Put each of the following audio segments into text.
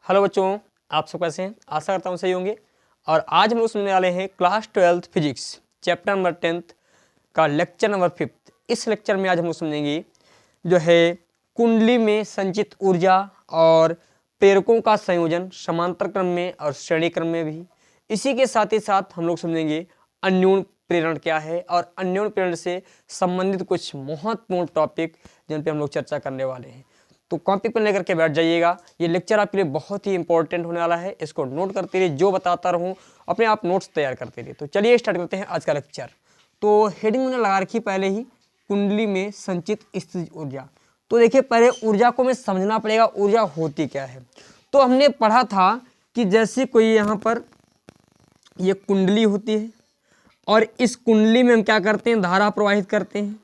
Hello बच्चों, आप सब कैसे हैं? आशा करता हूँ सही होंगे। और आज हम लोग सुनने वाले हैं क्लास 12 फिजिक्स चैप्टर नंबर 10 का लेक्चर नंबर 5। इस लेक्चर में आज हम लोग समझेंगे जो है कुंडली में संचित ऊर्जा और प्रेरकों का संयोजन समांतर क्रम में और श्रेणी क्रम में भी। इसी के साथ ही साथ हम लोग समझेंगे अन्योन प्रेरण क्या है और अन्योन प्रेरण से संबंधित कुछ महत्वपूर्ण टॉपिक जिन पे हम लोग चर्चा करने वाले हैं। तो कॉपी पेन लेकर के बैठ जाइएगा, ये लेक्चर आपके लिए बहुत ही इंपॉर्टेंट होने वाला है। इसको नोट करते रहिए, जो बताता रहूँ अपने आप नोट्स तैयार करते रहिए। तो चलिए स्टार्ट करते हैं आज का लेक्चर। तो हेडिंग मैंने लगा रखी पहले ही, कुंडली में संचित स्थितिज ऊर्जा। तो देखिए पहले ऊर्जा को हमें समझना पड़ेगा, ऊर्जा होती क्या है। तो हमने पढ़ा था कि जैसे कोई यहाँ पर ये कुंडली होती है और इस कुंडली में हम क्या करते हैं, धारा प्रवाहित करते हैं।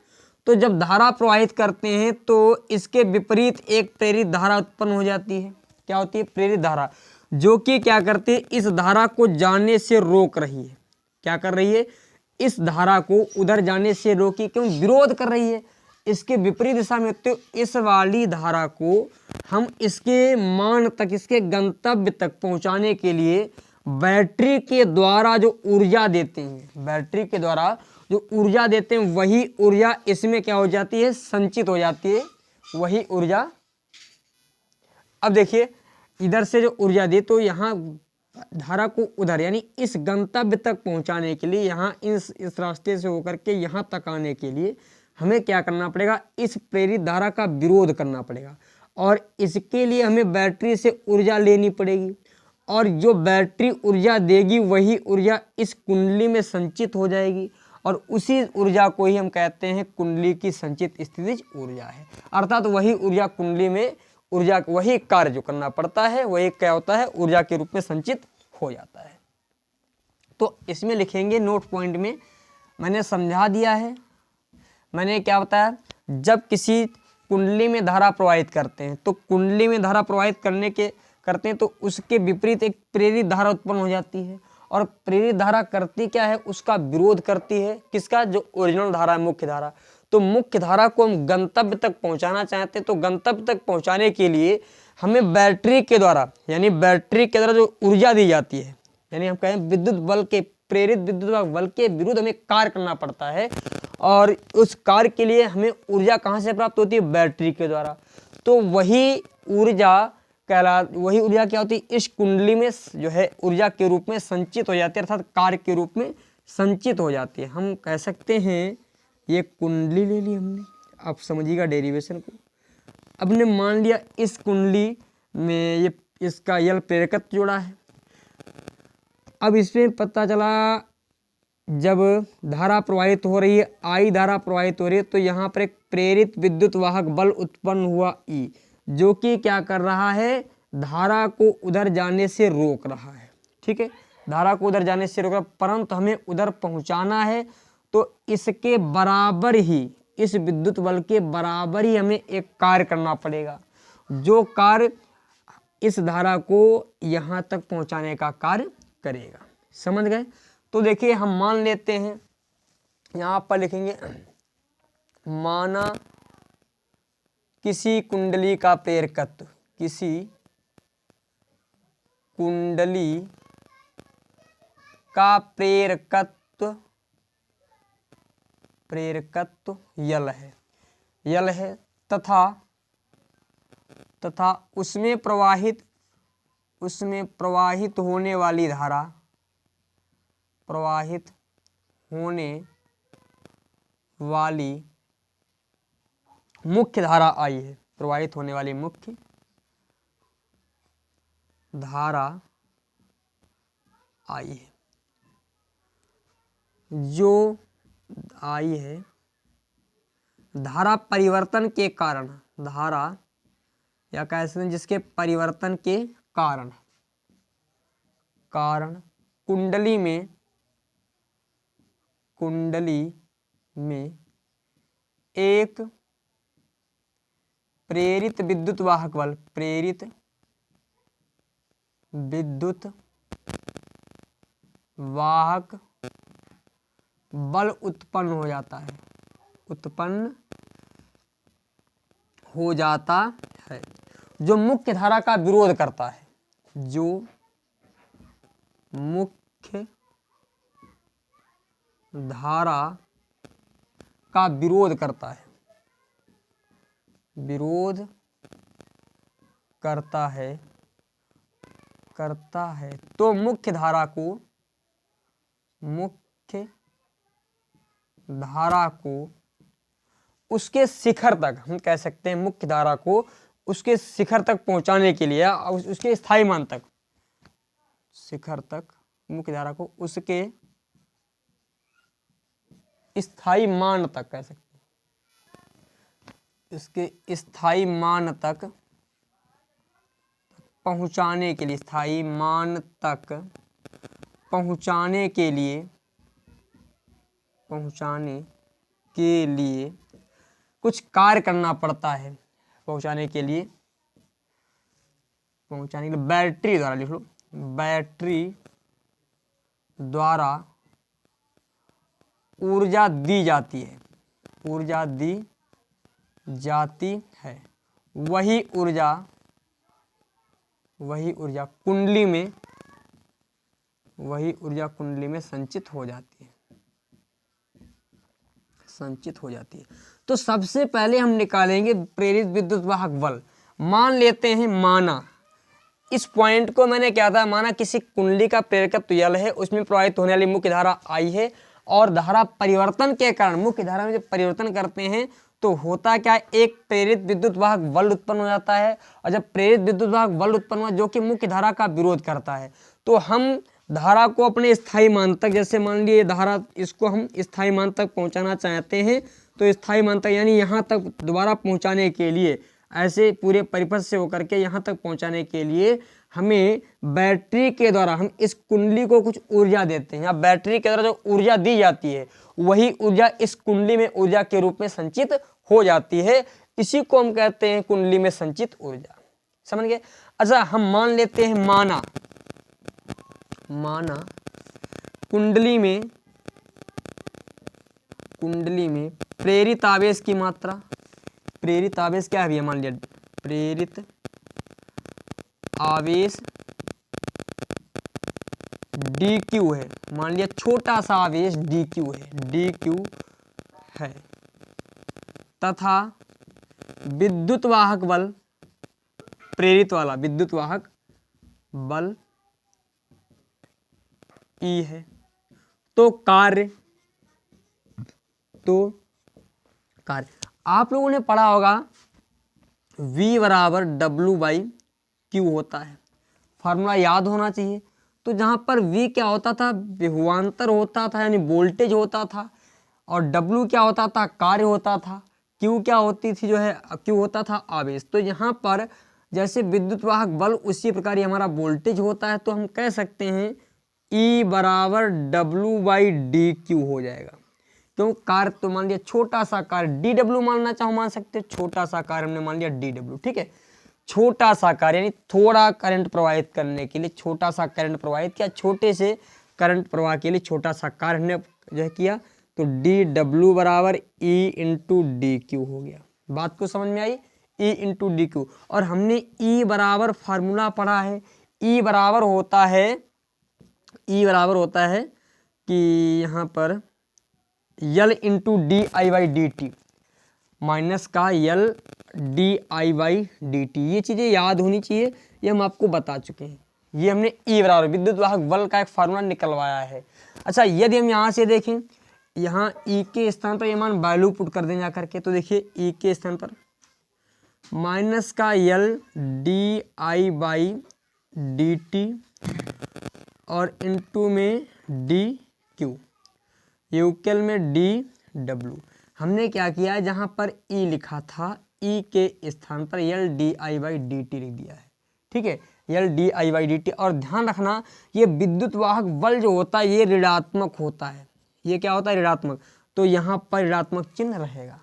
तो जब धारा प्रवाहित करते हैं तो इसके विपरीत एक प्रेरित धारा उत्पन्न हो जाती है। क्या होती है? प्रेरित धारा, जो कि क्या करती है, इस धारा को जाने से रोक रही है। क्या कर रही है? इस धारा को उधर जाने से रोकी, क्यों? विरोध कर रही है। इसके विपरीत दिशा में, तो इस वाली धारा को हम इसके मान तक, इसके गंतव्य तक पहुंचाने के लिए बैटरी के द्वारा जो ऊर्जा देते हैं, बैटरी के द्वारा जो ऊर्जा देते हैं, वही ऊर्जा इसमें क्या हो जाती है? संचित हो जाती है। वही ऊर्जा, अब देखिए इधर से जो ऊर्जा दी, तो यहाँ धारा को उधर यानी इस गंतव्य तक पहुंचाने के लिए, यहाँ इस रास्ते से होकर के यहाँ तक आने के लिए हमें क्या करना पड़ेगा? इस प्रेरित धारा का विरोध करना पड़ेगा। और इसके लिए हमें बैटरी से ऊर्जा लेनी पड़ेगी, और जो बैटरी ऊर्जा देगी वही ऊर्जा इस कुंडली में संचित हो जाएगी, और उसी ऊर्जा को ही हम कहते हैं कुंडली की संचित स्थितिज ऊर्जा है। अर्थात वही ऊर्जा कुंडली में, ऊर्जा वही कार्य जो करना पड़ता है वही क्या होता है? ऊर्जा के रूप में संचित हो जाता है। तो इसमें लिखेंगे नोट पॉइंट में, मैंने समझा दिया है। मैंने क्या बताया? जब किसी कुंडली में धारा प्रवाहित करते हैं, तो कुंडली में धारा प्रवाहित करते हैं तो उसके विपरीत एक प्रेरित धारा उत्पन्न हो जाती है। और प्रेरित धारा करती क्या है? उसका विरोध करती है। किसका? जो ओरिजिनल धारा है, मुख्य धारा। तो मुख्य धारा को हम गंतव्य तक पहुंचाना चाहते हैं, तो गंतव्य तक पहुंचाने के लिए हमें बैटरी के द्वारा, यानी बैटरी के द्वारा जो ऊर्जा दी जाती है, यानी हम कहें विद्युत बल के, प्रेरित विद्युत बल के विरुद्ध हमें कार्य करना पड़ता है। और उस कार्य के लिए हमें ऊर्जा कहाँ से प्राप्त होती है? बैटरी के द्वारा। तो वही ऊर्जा वही ऊर्जा क्या होती है? इस कुंडली में जो है ऊर्जा के रूप में संचित हो जाती है, अर्थात कार्य के रूप में संचित हो जाती है। हम कह सकते हैं ये कुंडली ले ली हमने, आप समझिएगा डेरिवेशन को। अब ने मान लिया इस कुंडली में ये इसका यल प्रेरकत्व जोड़ा है। अब इसमें पता चला जब धारा प्रवाहित हो रही है, आई धारा प्रवाहित हो रही है, तो यहाँ पर एक प्रेरित विद्युत वाहक बल उत्पन्न हुआ ई, जो कि क्या कर रहा है? धारा को उधर जाने से रोक रहा है। ठीक है, धारा को उधर जाने से रोक रहा है, परंतु हमें उधर पहुंचाना है। तो इसके बराबर ही, इस विद्युत बल के बराबर ही हमें एक कार्य करना पड़ेगा, जो कार्य इस धारा को यहाँ तक पहुंचाने का कार्य करेगा। समझ गए? तो देखिए हम मान लेते हैं, यहाँ पर लिखेंगे, माना किसी कुंडली का प्रेरकत्व, किसी कुंडली का प्रेरकत्व यल है तथा उसमें प्रवाहित होने वाली धारा, प्रवाहित होने वाली मुख्य धारा आई है, प्रवाहित होने वाली मुख्य धारा आई है, जो आई है धारा परिवर्तन के कारण, धारा या कह सकते हैं जिसके परिवर्तन के कारण कुंडली में एक प्रेरित विद्युत वाहक बल, प्रेरित विद्युत वाहक बल उत्पन्न हो जाता है, जो मुख्य धारा का विरोध करता है, जो मुख्य धारा का विरोध करता है, विरोध करता है तो मुख्य धारा को उसके शिखर तक, हम कह सकते हैं मुख्य धारा को उसके शिखर तक पहुंचाने के लिए, उसके स्थायी मान तक, शिखर तक, मुख्य धारा को उसके स्थायी मान तक कह सकते हैं, इसके स्थायी मान तक पहुंचाने के लिए, स्थायी मान तक पहुंचाने के लिए कुछ कार्य करना पड़ता है। पहुंचाने के लिए बैटरी द्वारा, लिख लो, बैटरी द्वारा ऊर्जा दी जाती है, ऊर्जा दी जाती है। वही ऊर्जा कुंडली में संचित हो जाती है, तो सबसे पहले हम निकालेंगे प्रेरित विद्युत वाहक बल। मान लेते हैं, माना इस पॉइंट को मैंने क्या था, माना किसी कुंडली का प्रेरकत्व यल है, उसमें प्रवाहित होने वाली मुख्य धारा I है, और धारा परिवर्तन के कारण मुख्य धारा में जब परिवर्तन करते हैं तो होता क्या, एक प्रेरित विद्युत वाहक बल उत्पन्न हो जाता है। और जब प्रेरित विद्युत वाहक बल उत्पन्न हुआ जो कि मुख्य धारा का विरोध करता है, तो हम धारा को अपने स्थायी मान तक, जैसे मान लीजिए धारा, इसको हम स्थायी मान तक पहुंचाना चाहते हैं, तो स्थायी मान तक यानी यहाँ तक दोबारा पहुंचाने के लिए, ऐसे पूरे परिपथ से होकर के यहाँ तक पहुंचाने के लिए हमें बैटरी के द्वारा हम इस कुंडली को कुछ ऊर्जा देते हैं, या बैटरी के द्वारा जो ऊर्जा दी जाती है वही ऊर्जा इस कुंडली में ऊर्जा के रूप में संचित हो जाती है। इसी को हम कहते हैं कुंडली में संचित ऊर्जा। समझ गए? अच्छा, हम मान लेते हैं, माना कुंडली में प्रेरित आवेश की मात्रा, प्रेरित आवेश क्या है भैया, मान लिया प्रेरित आवेश dq है, मान लिया छोटा सा आवेश dq है, तथा विद्युत वाहक बल, प्रेरित वाला विद्युत वाहक बल E है। तो कार्य आप लोगों ने पढ़ा होगा V बराबर W/Q होता है, फार्मूला याद होना चाहिए। तो जहाँ पर V क्या होता था, विभवांतर होता था यानी वोल्टेज होता था, और W क्या होता था, कार्य होता था, Q क्या होती थी, जो है Q होता था आवेश। तो यहाँ पर जैसे विद्युत वाहक बल उसी प्रकार ही हमारा वोल्टेज होता है, तो हम कह सकते हैं E बराबर W/dQ हो जाएगा। क्यों, कार्य तो मान लिया छोटा सा कार्य, DW मानना चाहो मान सकते, छोटा सा कार्य हमने मान लिया DW, ठीक है। छोटा सा कार्य यानी थोड़ा करंट प्रवाहित करने के लिए छोटा सा करंट प्रवाहित किया, छोटे से करंट प्रवाह के लिए छोटा सा कार्य हमने जो है किया, तो DW बराबर E इंटू DQ हो गया। बात को समझ में आई, E इंटू DQ। और हमने E बराबर फार्मूला पढ़ा है, E बराबर होता है कि यहाँ पर L इंटू DI/dt, माइनस का L DI/dt। ये चीज़ें याद होनी चाहिए, ये हम आपको बता चुके हैं। ये हमने E बराबर विद्युत वाहक बल का एक फार्मूला निकलवाया है। अच्छा, यदि हम यहाँ से देखें, यहाँ E के स्थान पर ये मान वैल्यू पुट कर दें जाकर के, तो देखिए E के स्थान पर माइनस का L DI/dt और इंटू में DQ, यूकेल में DW। हमने क्या किया, जहाँ पर E लिखा था E के स्थान पर L DI/dt लिख दिया है, ठीक है, L DI/dt। और ध्यान रखना, ये विद्युत वाहक बल जो होता है ये ऋणात्मक होता है। ये क्या होता है, ऋणात्मक, तो यहाँ पर ऋणात्मक चिन्ह रहेगा।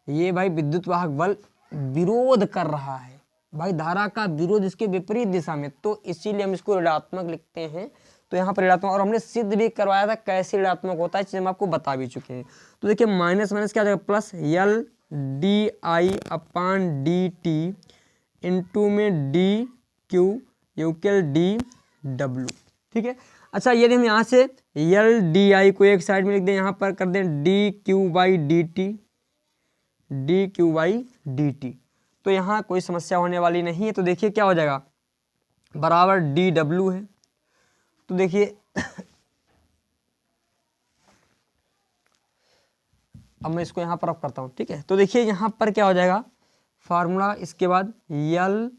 ये भाई विद्युत वाहक बल विरोध कर रहा है, भाई धारा का विरोध इसके विपरीत दिशा में, तो इसीलिए हम इसको ऋणात्मक लिखते हैं। तो यहाँ पर ऋणात्मक, और हमने सिद्ध भी करवाया था कैसे ऋणात्मक होता है, चीज़ हम आपको बता भी चुके हैं। तो देखिए माइनस माइनस क्या हो जाएगा, प्लस L DI/dt इंटू में DQ इक्वल डी डब्ल्यू। ठीक है, अच्छा यदि हम यहाँ से एल डी आई को एक साइड में लिख दें, यहाँ पर कर दें D Q by D T, D Q by D T, तो यहाँ कोई समस्या होने वाली नहीं है। तो देखिए क्या हो जाएगा, बराबर डी डब्ल्यू है। तो देखिए अब मैं इसको यहाँ पर रख करता हूँ। ठीक है, तो देखिए यहाँ पर क्या हो जाएगा फार्मूला, इसके बाद यल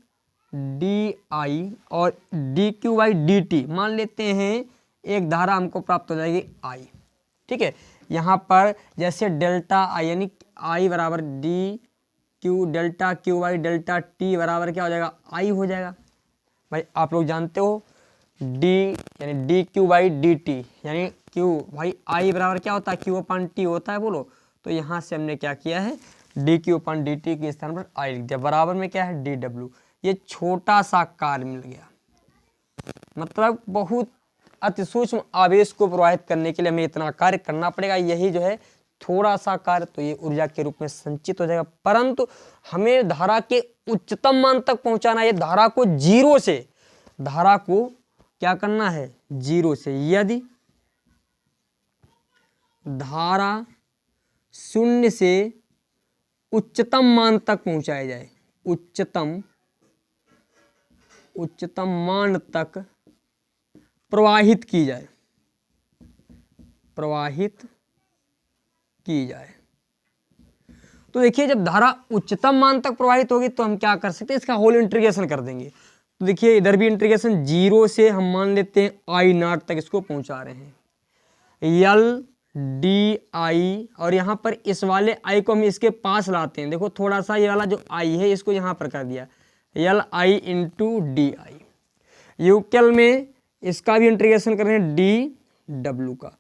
डी आई और D Q by D T, मान लेते हैं एक धारा हमको प्राप्त हो जाएगी आई। ठीक है, यहाँ पर जैसे डेल्टा आई यानी आई बराबर D Q, delta Q by delta T बराबर क्या हो जाएगा, आई हो जाएगा। भाई आप लोग जानते हो डी यानी D Q by D T यानी क्यू, भाई आई बराबर क्या होता है, क्यू अपन टी होता है, बोलो। तो यहाँ से हमने क्या किया है, डी क्यू अपन डी टी के स्थान पर आई लिख दिया, बराबर में क्या है डी डब्ल्यू। ये छोटा सा कार्य मिल गया, मतलब बहुत अति सूक्ष्म आवेश को प्रवाहित करने के लिए हमें इतना कार्य करना पड़ेगा। यही जो है थोड़ा सा कार्य तो ये ऊर्जा के रूप में संचित हो जाएगा, परंतु हमें धारा के उच्चतम मान तक पहुंचाना है। धारा को जीरो से, धारा को क्या करना है, जीरो से। यदि धारा शून्य से उच्चतम मान तक पहुंचाया जाए, उच्चतम मान तक प्रवाहित की जाए, तो देखिए जब धारा उच्चतम मान तक प्रवाहित होगी तो हम क्या कर सकते हैं, इसका होल इंटीग्रेशन कर देंगे। तो देखिए इधर भी इंटीग्रेशन, जीरो से हम मान लेते हैं आई नॉट तक इसको पहुंचा रहे हैं, यल डी आई, और यहाँ पर इस वाले आई को हम इसके पास लाते हैं। देखो थोड़ा सा ये वाला जो आई है इसको यहाँ पर कर दिया, यल आई इंटू डी आई। यूक्ल में इसका भी इंटीग्रेशन कर रहे हैं डी डब्ल्यू का,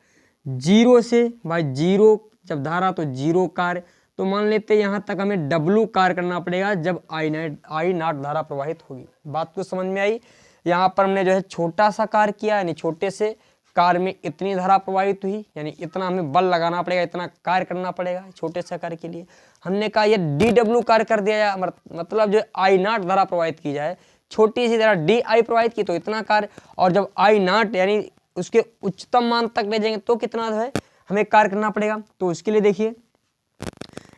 जीरो से, भाई जीरो जब धारा तो जीरो कार्य, तो मान लेते हैं यहाँ तक हमें डब्ल्यू कार्य करना पड़ेगा जब आई नॉट धारा प्रवाहित होगी। बात तो समझ में आई। यहाँ पर हमने जो है छोटा सा कार्य किया, यानी छोटे से कार्य में इतनी धारा प्रवाहित हुई, यानी इतना हमें बल लगाना पड़ेगा, इतना कार्य करना पड़ेगा छोटे से कार्य के लिए। हमने कहा ये डी डब्ल्यू कार्य कर दिया जाए, मतलब जो आई नॉट धारा प्रवाहित की जाए, छोटी सी धारा डी आई प्रवाहित की तो इतना कार्य, और जब आई नॉट यानी उसके उच्चतम मान तक ले जाएंगे तो कितना जो है हमें कार्य करना पड़ेगा। तो उसके लिए देखिए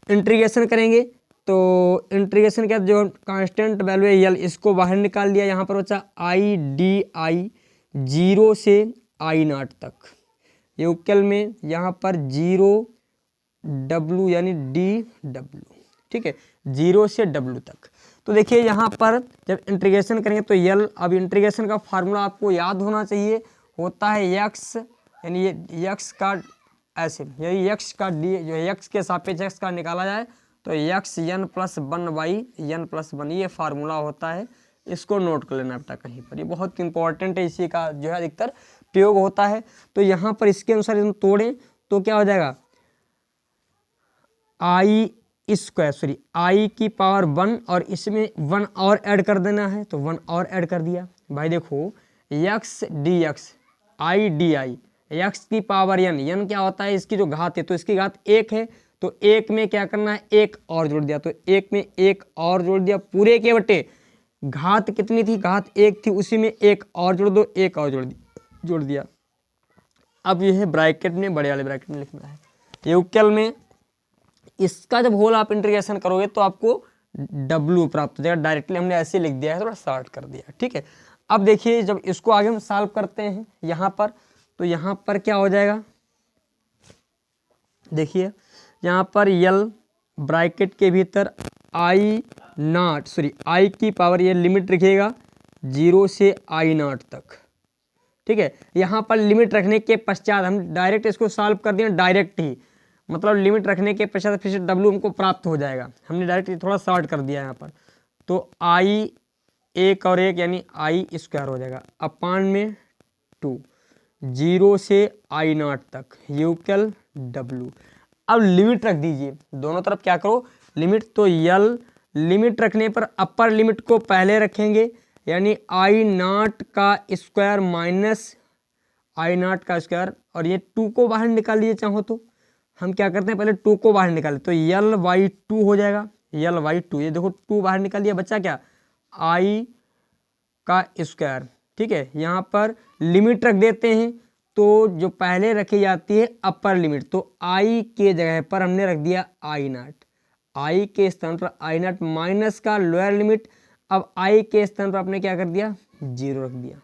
इंटीग्रेशन करेंगे, तो इंटीग्रेशन के जो कांस्टेंट वैल्यू है यल, इसको बाहर निकाल दिया, यहाँ पर बचा आई डी आई, जीरो से आई नॉट तक, यूक्ल में यहाँ पर जीरो डब्ल्यू यानी डी डब्ल्यू। ठीक है, जीरो से डब्ल्यू तक। तो देखिए यहाँ पर जब इंटीग्रेशन करेंगे तो यल, अब इंटीग्रेशन का फार्मूला आपको याद होना चाहिए, होता है यक्स, यानी ये यक्स का ऐसे, यही यक्स का डी जो यक्स के सापेक्ष यक्स का निकाला जाए तो यक्स n plus one by n plus one, ये फार्मूला होता है। इसको नोट कर लेना बेटा कहीं पर, ये बहुत इंपॉर्टेंट है, इसी का जो है अधिकतर प्रयोग होता है। तो यहाँ पर इसके अनुसार हम तोड़ें तो क्या हो जाएगा, आई स्क्वायर सॉरी आई की पावर वन, और इसमें वन और ऐड कर देना है, तो वन और ऐड कर दिया। भाई देखो x D x I D I, x की पावर एन, एन क्या होता है इसकी जो घात है, तो इसकी घात एक है, तो एक में क्या करना है एक और जोड़ दिया, तो एक में एक और जोड़ दिया, पूरे के बटे घात कितनी थी, घात एक थी, उसी में एक और जोड़ दो, एक और जोड़ दिया। अब यह है ब्रैकेट में, बड़े वाले ब्रैकेट में लिखना है। यूक्ल में इसका जब होल आप इंटीग्रेशन करोगे तो आपको डब्ल्यू प्राप्त हो जाएगा, डायरेक्टली हमने ऐसे लिख दिया है, थोड़ा शॉर्ट कर दिया। ठीक है, अब देखिए जब इसको आगे हम सॉल्व करते हैं यहाँ पर, तो यहाँ पर क्या हो जाएगा, देखिए यहाँ पर यल ब्रैकेट के भीतर आई नॉट सॉरी आई की पावर, ये लिमिट रखिएगा जीरो से आई नॉट तक। ठीक है, यहाँ पर लिमिट रखने के पश्चात हम डायरेक्ट इसको सॉल्व कर दिए, डायरेक्ट ही, मतलब लिमिट रखने के पश्चात फिर से डब्ल्यू हमको प्राप्त हो जाएगा। हमने डायरेक्ट थोड़ा शॉर्ट कर दिया यहाँ पर, तो आई एक और एक यानी आई स्क्वायर हो जाएगा, अपान में टू, जीरो से आई नॉट तक, यूक्ल डब्ल्यू। अब लिमिट रख दीजिए दोनों तरफ, क्या करो लिमिट, तो यल लिमिट रखने पर अपर लिमिट को पहले रखेंगे, यानी आई नॉट का स्क्वायर माइनस आई नॉट का स्क्वायर, और ये टू को बाहर निकाल लीजिए चाहो तो। हम क्या करते हैं पहले टू को बाहर निकालें, तो यल बाई टू हो जाएगा, यल बाई टू, ये देखो टू बाहर निकाल दिया, बच्चा क्या आई का स्क्वायर, ठीक है। यहाँ पर लिमिट रख देते हैं, तो जो पहले रखी जाती है अपर लिमिट, तो आई के जगह पर हमने रख दिया आई नॉट, आई के स्थान पर आई नॉट माइनस का लोअर लिमिट। अब आई के स्थान पर आपने क्या कर दिया, 0 रख दिया।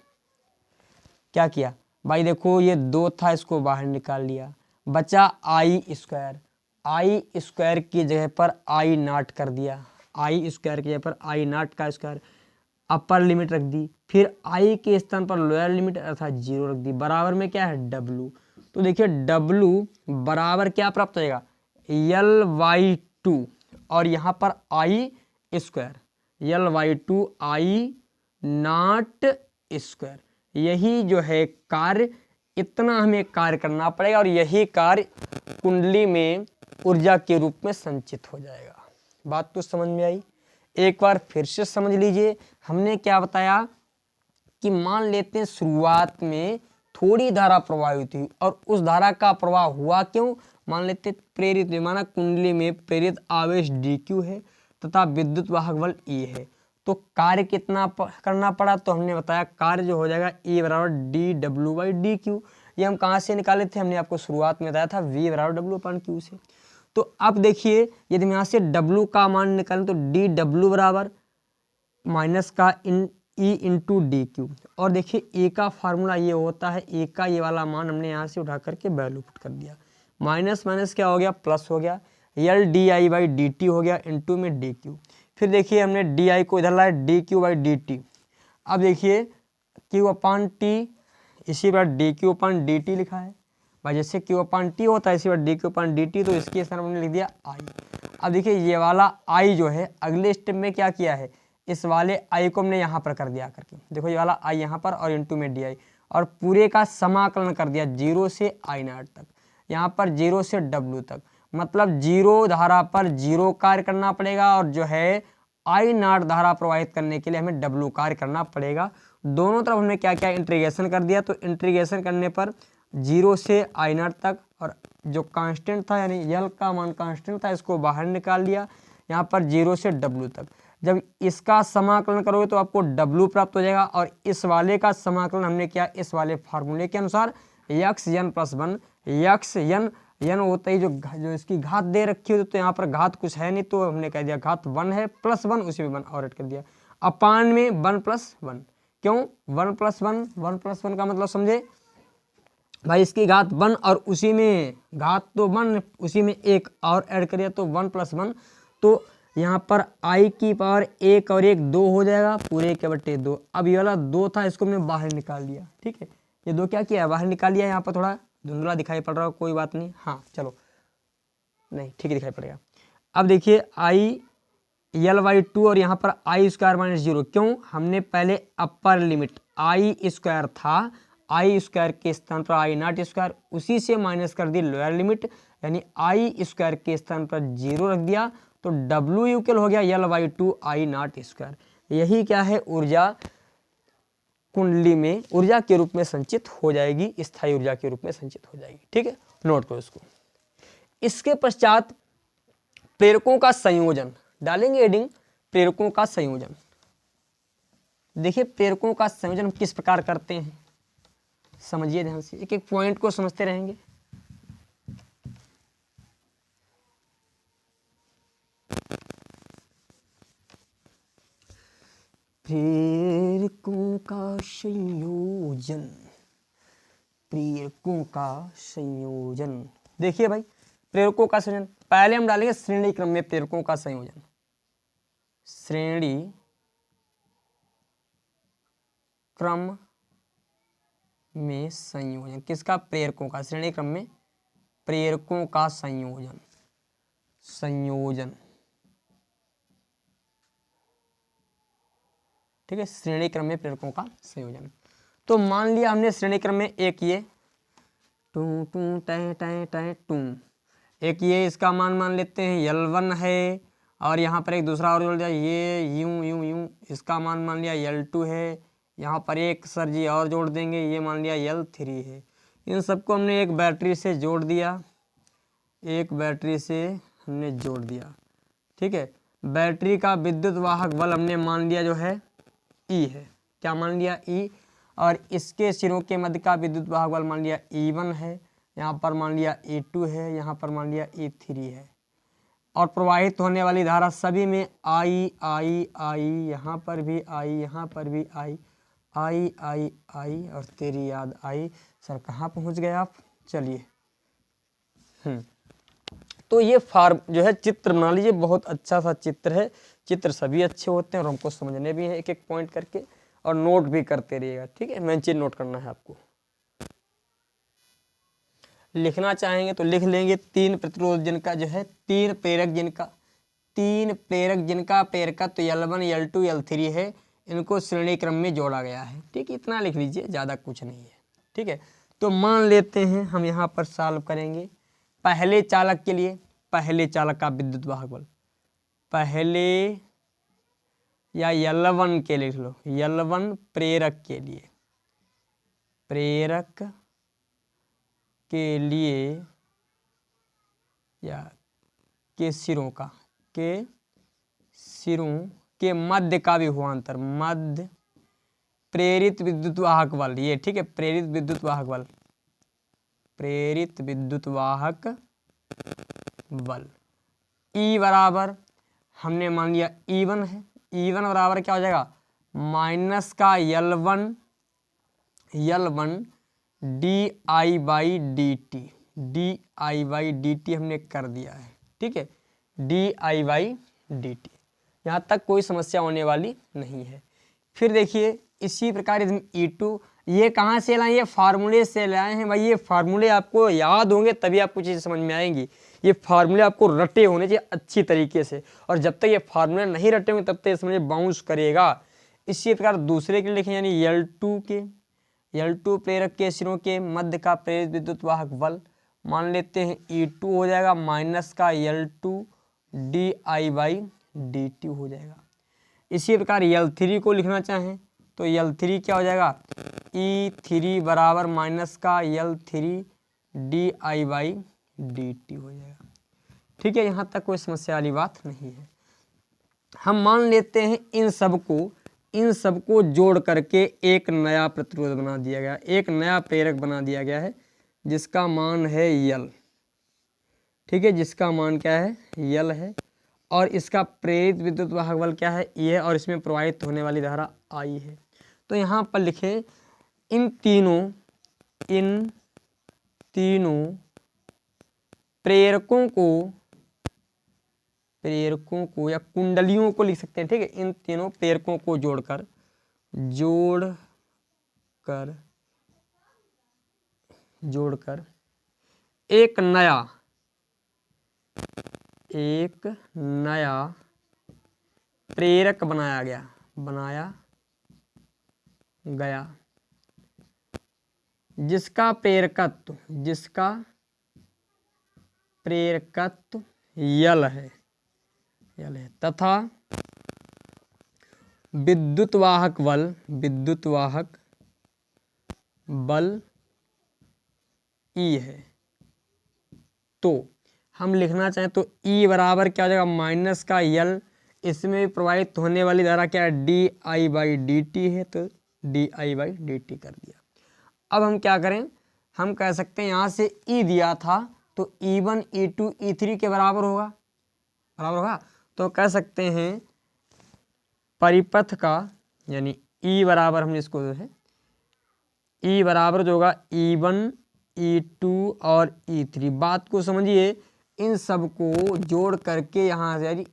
क्या किया भाई, देखो ये 2 था, इसको बाहर निकाल लिया, बचा आई स्क्वायर। आई स्क्वायर की जगह पर आई नॉट कर दिया, आई स्क्वायर की जगह पर आई नॉट का स्क्वायर, अपर लिमिट रख दी, फिर आई के स्थान पर लोअर लिमिट अर्थात 0 रख दी, बराबर में क्या है डब्लू। तो देखिए डब्लू बराबर क्या प्राप्त होएगा, L/2 और यहाँ पर I square, L/2 I naught square. यही जो है कार्य, इतना हमें कार्य करना पड़ेगा और यही कार्य कुंडली में ऊर्जा के रूप में संचित हो जाएगा। बात तो समझ में आई। एक बार फिर से समझ लीजिए, हमने क्या बताया कि मान लेते हैं शुरुआत में थोड़ी धारा प्रवाहित हुई और उस धारा का प्रवाह हुआ क्यों, मान लेते प्रेरित माना कुंडली में प्रेरित आवेश dq है तथा विद्युत वाहक बल E है, तो कार्य कितना करना पड़ा, तो हमने बताया कार्य जो हो जाएगा E बराबर dw/dq। ये हम कहाँ से निकाले थे, हमने आपको शुरुआत में बताया था V बराबर w/q से। तो अब देखिए यदि हम यहाँ से W का मान निकालें तो dw बराबर माइनस का E इंटू dq, और देखिए E का फार्मूला ये होता है, E का ये वाला मान हमने यहाँ से उठा करके वैल्यू पुट कर दिया, माइनस माइनस क्या हो गया प्लस हो गया, L/di/dt हो गया इंटू में dq। फिर देखिए हमने di को इधर लाया dq/dt। अब देखिए q/t इसी बार dq/dt लिखा है भाई, जैसे q/t होता है इसी बार dq/dt, तो इसके स्थान पर हमने लिख दिया i। अब देखिए ये वाला i जो है अगले स्टेप में क्या किया है, इस वाले i को हमने यहाँ पर कर दिया करके, देखो ये वाला i यहाँ पर और इंटू में di, और पूरे का समाकलन कर दिया 0 से i नॉट तक, यहाँ पर 0 से w तक, मतलब 0 धारा पर 0 कार्य करना पड़ेगा और जो है आई नॉट धारा प्रवाहित करने के लिए हमें W कार्य करना पड़ेगा। दोनों तरफ हमने क्या क्या इंटीग्रेशन कर दिया, तो इंटीग्रेशन करने पर 0 से आई नॉट तक, और जो कांस्टेंट था यानी L का मान कांस्टेंट था इसको बाहर निकाल लिया, यहाँ पर 0 से W तक। जब इसका समाकलन करोगे तो आपको W प्राप्त हो जाएगा, और इस वाले का समाकलन हमने किया इस वाले फार्मूले के अनुसार xn+1, xn यन होता ही जो इसकी घात दे रखी हो, तो यहाँ पर घात कुछ है नहीं तो हमने कह दिया घात 1 है, +1 उसी में 1 और ऐड कर दिया, अपान में 1+1। क्यों 1+1, 1+1 का मतलब समझे भाई, इसकी घात 1 और उसी में घात तो 1 उसी में 1 और ऐड करिए तो 1+1, तो यहाँ पर i की पावर 1 और 1 2 हो जाएगा, पूरे के बटे 2। अब ये वाला 2 था इसको हमने बाहर निकाल दिया, ठीक है, ये 2 क्या किया बाहर निकाल लिया, यहाँ पर थोड़ा धुंधला दिखाई पड़ रहा हो कोई बात नहीं, हाँ चलो नहीं ठीक है दिखाई पड़ेगा। अब देखिए i L/2 और यहाँ पर i² - 0, क्यों हमने पहले अपर लिमिट i² था, i² के स्थान पर आई नॉट स्क्वायर, उसी से माइनस कर दी लोअर लिमिट यानी i² के स्थान पर 0 रख दिया, तो W इक्वल हो गया L/2 आई नॉट स्क्वायर। यही क्या है ऊर्जा कुंडली में ऊर्जा के रूप में संचित हो जाएगी, स्थायी ऊर्जा के रूप में संचित हो जाएगी, ठीक है, नोट करो इसको। इसके पश्चात प्रेरकों का संयोजन डालेंगे, एडिंग प्रेरकों का संयोजन। देखिए प्रेरकों का संयोजन किस प्रकार करते हैं, समझिए ध्यान से, एक एक पॉइंट को समझते रहेंगे। प्रेरकों का संयोजन, प्रेरकों का संयोजन। देखिए भाई प्रेरकों का संयोजन पहले हम डालेंगे श्रेणी क्रम में प्रेरकों का संयोजन, श्रेणी क्रम में संयोजन किसका, प्रेरकों का, श्रेणी क्रम में प्रेरकों का संयोजन, संयोजन, ठीक है, श्रेणी क्रम में प्रेरकों का संयोजन। तो मान लिया हमने श्रेणी क्रम में एक ये टू टू टै टै टै टू, एक ये इसका मान लेते हैं L1 है, और यहाँ पर एक दूसरा और जोड़ दिया ये यूं यूं यूं, इसका मान लिया L2 है, यहाँ पर एक सर जी और जोड़ देंगे ये मान लिया L3 है। इन सबको हमने एक बैटरी से जोड़ दिया, एक बैटरी से हमने जोड़ दिया, ठीक है। बैटरी का विद्युत वाहक बल हमने मान लिया जो है E है, क्या मान लिया E, और इसके सिरों के मध्य का विद्युत वाहक बल मान लिया E1 है, यहाँ पर मान लिया E2 है, यहाँ पर मान लिया E3 है। और प्रवाहित होने वाली धारा सभी में आई आई आई, यहाँ पर भी आई, यहाँ पर भी आई आई आई आई, और तेरी याद आई। सर कहाँ पहुँच गए आप? चलिए तो ये फार्म जो है चित्र बना लीजिए, बहुत अच्छा सा चित्र है। चित्र सभी अच्छे होते हैं और हमको समझने भी है एक एक पॉइंट करके, और नोट भी करते रहिएगा, ठीक है। मेन चीज नोट करना है आपको। लिखना चाहेंगे तो लिख लेंगे। 3 प्रतिरोध जिनका जो है, 3 प्रेरक जिनका प्रेरकत्व L1 L2 L3 है, इनको श्रेणी क्रम में जोड़ा गया है, ठीक है। इतना लिख लीजिए, ज़्यादा कुछ नहीं है, ठीक है। तो मान लेते हैं हम यहाँ पर सॉल्व करेंगे। पहले चालक के लिए, पहले चालक का विद्युत वाहक बल, पहले या L1 के लिख लो, L1 प्रेरक के लिए, प्रेरक के लिए या के सिरों का, के सिरों के मध्य का विभवांतर, मध्य प्रेरित विद्युत वाहक बल, ये ठीक है। प्रेरित विद्युत वाहक बल, प्रेरित विद्युत वाहक बल E बराबर हमने मान लिया E1 है। E1 बराबर क्या हो जाएगा? माइनस का L1 D I by D T, D I by D T हमने कर दिया है, ठीक है। D I by D T, यहाँ तक कोई समस्या होने वाली नहीं है। फिर देखिए इसी प्रकार E2, ये कहाँ से लाए? ये फार्मूले से लाए हैं भाई। ये फार्मूले आपको याद होंगे तभी आपको चीज़ समझ में आएंगी। ये फार्मूले आपको रटे होने चाहिए अच्छी तरीके से, और जब तक ये फार्मूले नहीं रटे होंगे तब तक ये समझ बाउंस करेगा। इसी प्रकार दूसरे के लिखें, यानी L2 प्रेरक के सिरों के मध्य का प्रेरित विद्युत वाहक बल मान लेते हैं E2 हो जाएगा, माइनस का L2 D I by D T हो जाएगा। इसी प्रकार L3 को लिखना चाहें तो L3 क्या हो जाएगा? E3 बराबर माइनस का L3 D I by D T हो जाएगा, ठीक है। यहाँ तक कोई समस्या वाली बात नहीं है। हम मान लेते हैं इन सबको जोड़ करके एक नया प्रतिरोध बना दिया गया, एक नया प्रेरक बना दिया गया है, जिसका मान है L, ठीक है। जिसका मान क्या है? L है। और इसका प्रेरित विद्युत वाहक बल क्या है? E है। और इसमें प्रवाहित होने वाली धारा I है। तो यहाँ पर लिखें इन तीनों प्रेरकों को या कुंडलियों को लिख सकते हैं, ठीक है। इन तीनों प्रेरकों को जोड़कर एक नया प्रेरक बनाया गया, जिसका प्रेरकत्व L है, तथा विद्युत वाहक बल E है। तो हम लिखना चाहें तो E बराबर क्या हो जाएगा? माइनस का L, इसमें प्रवाहित होने वाली धारा क्या है? D I by D T है, तो D I by D T कर दिया। अब हम क्या करें? हम कह सकते हैं यहाँ से E दिया था तो E1 E2 E3 के बराबर होगा, तो कह सकते हैं परिपथ का, यानी E बराबर हम इसको जो है E बराबर जो होगा E1 E2 और E3। बात को समझिए, इन सब को जोड़ करके यहाँ से यानी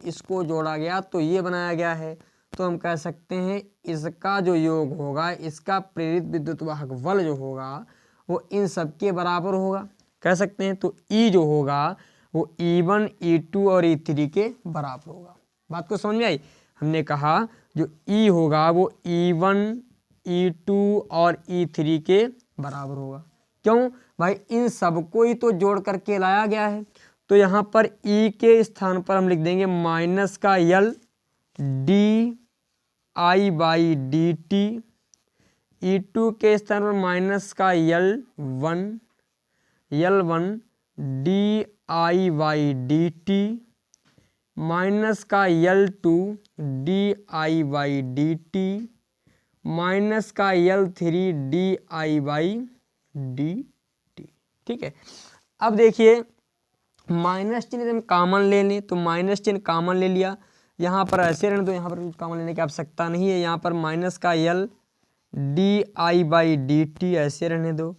इसको जोड़ा गया तो ये बनाया गया है। तो हम कह सकते हैं इसका जो योग होगा, इसका प्रेरित विद्युत वाहक बल जो होगा वो इन सब के बराबर होगा, कह सकते हैं। तो E जो होगा वो E1 E2 और E3 के बराबर होगा। बात को समझ में आई? हमने कहा जो E होगा वो E1 E2 और E3 के बराबर होगा। क्यों भाई? इन सबको ही तो जोड़ करके लाया गया है। तो यहाँ पर E के स्थान पर हम लिख देंगे माइनस का L D I by D T, E2 के स्थान पर माइनस का L1 D I by D T, minus का L2 di/dt माइनस का L3 di/dt। ठीक है, अब देखिए माइनस चिन्ह हम कॉमन ले लें तो माइनस चिन्ह कॉमन ले लिया, यहाँ पर ऐसे रहने दो, यहाँ पर कॉमन लेने की आवश्यकता नहीं है। यहाँ पर माइनस का L di/dt ऐसे रहने दो,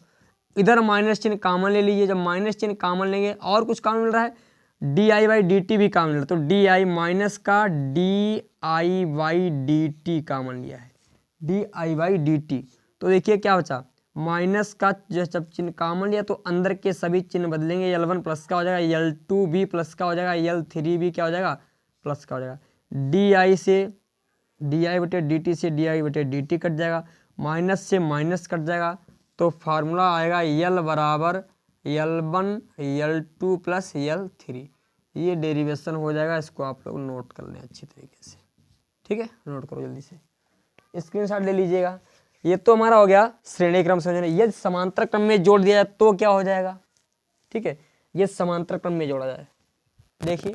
इधर माइनस चिन्ह कॉमन ले लीजिए। जब माइनस चिन्ह कॉमन लेंगे और कुछ कॉमन मिल रहा है, di/dt भी कॉमन मिल रहा है, तो di माइनस का di/dt कॉमन लिया है, di/dt। तो देखिए क्या बचा, माइनस का जब चिन्ह कॉमन लिया तो अंदर के सभी चिन्ह बदलेंगे, L1 प्लस का हो जाएगा, L2 भी प्लस का हो जाएगा, L3 भी क्या हो जाएगा, प्लस का हो जाएगा। di से di/dt से di/dt कट जाएगा, माइनस से माइनस कट जाएगा, तो फार्मूला आएगा L बराबर L1 L2 प्लस L3। ये डेरिवेशन हो जाएगा, इसको आप लोग नोट कर लें अच्छी तरीके से। ठीक है, नोट करो जल्दी से, स्क्रीनशॉट ले लीजिएगा। ये तो हमारा हो गया श्रेणी क्रम संयोजन। यदि समांतर क्रम में जोड़ दिया जाए तो क्या हो जाएगा, ठीक है, ये समांतर क्रम में जोड़ा जाए। देखिए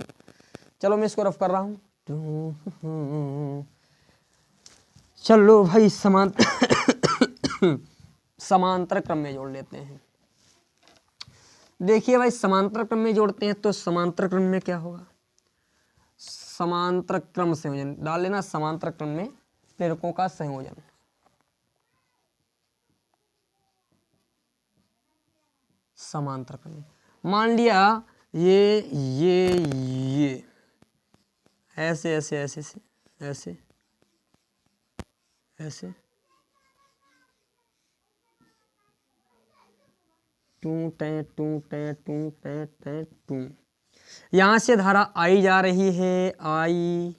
चलो मैं इसको रफ कर रहा हूँ, चलो भाई समांतर क्रम में जोड़ लेते हैं। देखिए भाई समांतर क्रम में जोड़ते हैं तो समांतर क्रम में क्या होगा, समांतर क्रम संयोजन डाल लेना, समांतर क्रम में प्रेरकों का संयोजन। समांतर क्रम में मान लिया ये ऐसे ऐसे ऐसे ऐसे ऐसे ऐसे टू टे टू टे टू टे टे टू। यहाँ से धारा आई जा रही है, आई,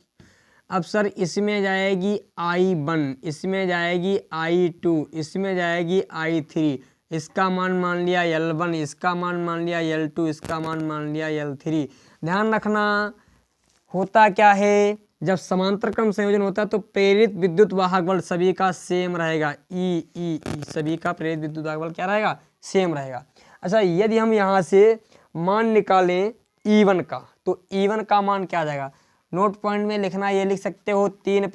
अब सर इसमें जाएगी I1, इसमें जाएगी I2, इसमें जाएगी I3, इसका मान लिया L1, इसका मान लिया L2, इसका मान लिया L3। ध्यान रखना होता क्या है, जब समांतर क्रम संयोजन होता है तो प्रेरित विद्युत वाहक बल सभी का सेम रहेगा, ई सभी का प्रेरित विद्युत वाहक बल क्या रहेगा, सेम रहेगा। अच्छा, यदि हम यहाँ से मान निकालें E1 का, तो E1 का मान क्या आ जाएगा, नोट पॉइंट में लिखना, ये लिख सकते हो तीन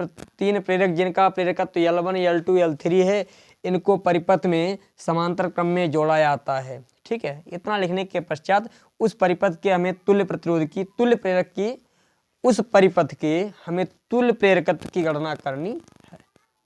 प्रेरक जिनका प्रेरकत्व L1 L2 L3 है, इनको परिपथ में समांतर क्रम में जोड़ा जाता है। ठीक है, इतना लिखने के पश्चात उस परिपथ के हमें तुल्य प्रतिरोध की, तुल्य प्रेरक की, उस परिपथ के हमें तुल्य प्रेरकत्व की गणना करनी है।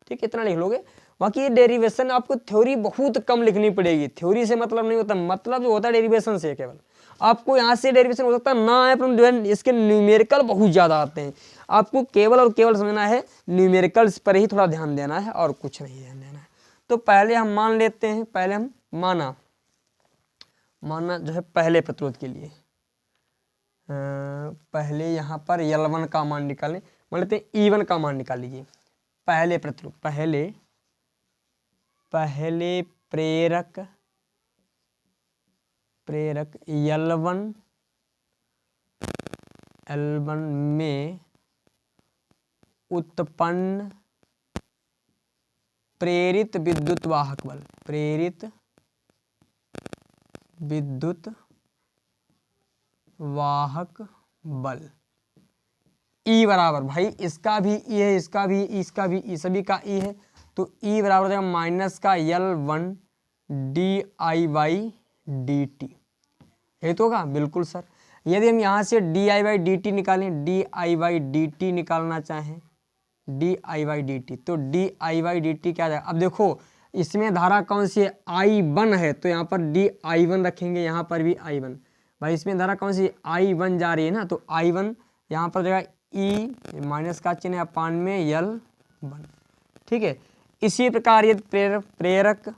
ठीक है, इतना लिख लोगे। बाकी ये डेरिवेशन आपको थ्योरी बहुत कम लिखनी पड़ेगी, थ्योरी से मतलब नहीं होता, मतलब जो होता है डेरिवेशन से। केवल आपको यहाँ से डेरिवेशन हो सकता है ना है, पर जो है इसके न्यूमेरिकल बहुत ज़्यादा आते हैं। आपको केवल और केवल समझना है, न्यूमेरिकल्स पर ही थोड़ा ध्यान देना है और कुछ नहीं ध्यान देना है। तो पहले हम मान लेते हैं, पहले हम माना जो है पहले प्रतिरोध के लिए, पहले यहाँ पर L1 का मान निकालें, मान लेते हैं E1 का मान निकाल लीजिए। पहले प्रतिरोध, पहले प्रेरक L1 में उत्पन्न प्रेरित विद्युत वाहक बल, प्रेरित विद्युत वाहक बल E बराबर, भाई इसका भी E है, इसका भी E, इसका भी E, सभी का E है, तो E बराबर हो जाएगा माइनस का L1 di/dt। ये तो होगा बिल्कुल सर। यदि हम यहाँ से di/dt निकालें, di/dt निकालना चाहें, di/dt, तो di/dt क्या आ जाएगा। अब देखो इसमें धारा कौन सी है, I1 है, तो यहाँ पर di1 रखेंगे, यहाँ पर भी I1। भाई इसमें धारा कौन सी I1 जा रही है ना, तो I1 यहाँ पर जाएगा E माइनस का चिन्ह अपान में L1। ठीक है, इसी प्रकार ये प्रेरक